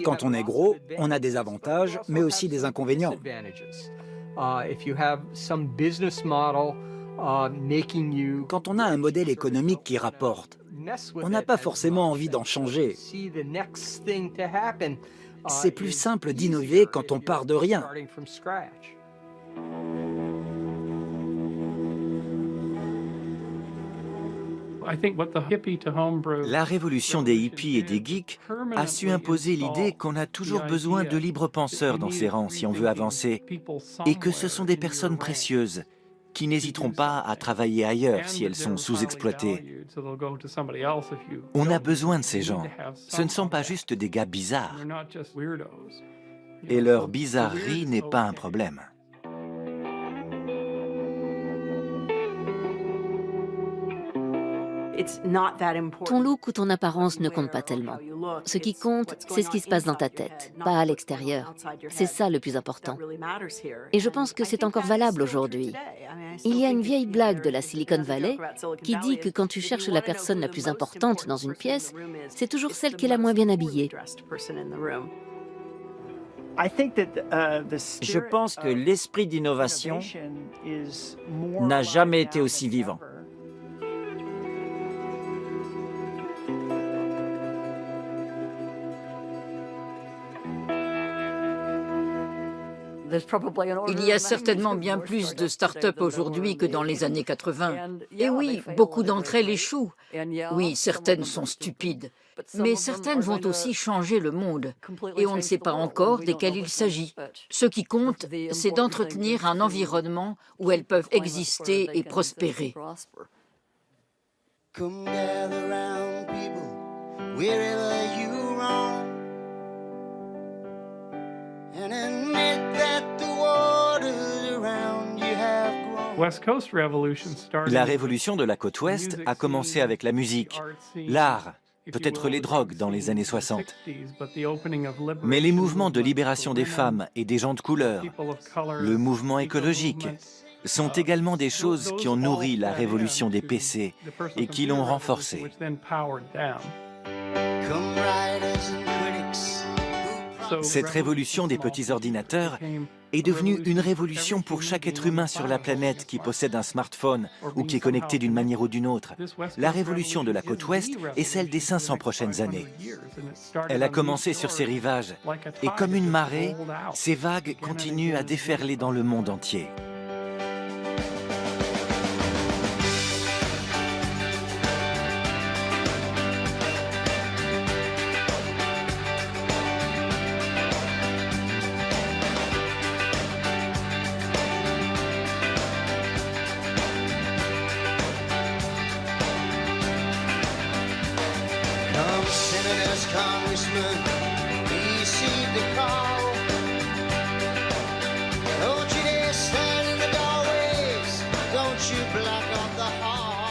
S4: Quand on est gros, on a des avantages, mais aussi des inconvénients. Quand on a un modèle économique qui rapporte, on n'a pas forcément envie d'en changer. C'est plus simple d'innover quand on part de rien.
S2: La révolution des hippies et des geeks a su imposer l'idée qu'on a toujours besoin de libres penseurs dans ses rangs si on veut avancer, et que ce sont des personnes précieuses qui n'hésiteront pas à travailler ailleurs si elles sont sous-exploitées. On a besoin de ces gens. Ce ne sont pas juste des gars bizarres. Et leur bizarrerie n'est pas un problème.
S6: Ton look ou ton apparence ne compte pas tellement. Ce qui compte, c'est ce qui se passe dans ta tête, pas à l'extérieur. C'est ça le plus important. Et je pense que c'est encore valable aujourd'hui. Il y a une vieille blague de la Silicon Valley qui dit que quand tu cherches la personne la plus importante dans une pièce, c'est toujours celle qui est la moins bien habillée.
S16: Je pense que l'esprit d'innovation n'a jamais été aussi vivant.
S9: Il y a certainement bien plus de start-up aujourd'hui que dans les années 80. Et oui, beaucoup d'entre elles échouent. Oui, certaines sont stupides. Mais certaines vont aussi changer le monde. Et on ne sait pas encore desquelles il s'agit. Ce qui compte, c'est d'entretenir un environnement où elles peuvent exister et prospérer.
S21: Come gather round, people, wherever you roam, and admit that the waters around you have grown.
S2: La révolution de la côte ouest a commencé avec la musique, l'art, peut-être les drogues dans les années 60. Mais les mouvements de libération des femmes et des gens de couleur, le mouvement écologique, sont également des choses qui ont nourri la révolution des PC et qui l'ont renforcée. Cette révolution des petits ordinateurs est devenue une révolution pour chaque être humain sur la planète qui possède un smartphone ou qui est connecté d'une manière ou d'une autre. La révolution de la côte ouest est celle des 500 prochaines années. Elle a commencé sur ses rivages et comme une marée, ces vagues continuent à déferler dans le monde entier.
S21: Congressman, receive the call. Don't you dare stand in the doorways. Don't you block up the hall.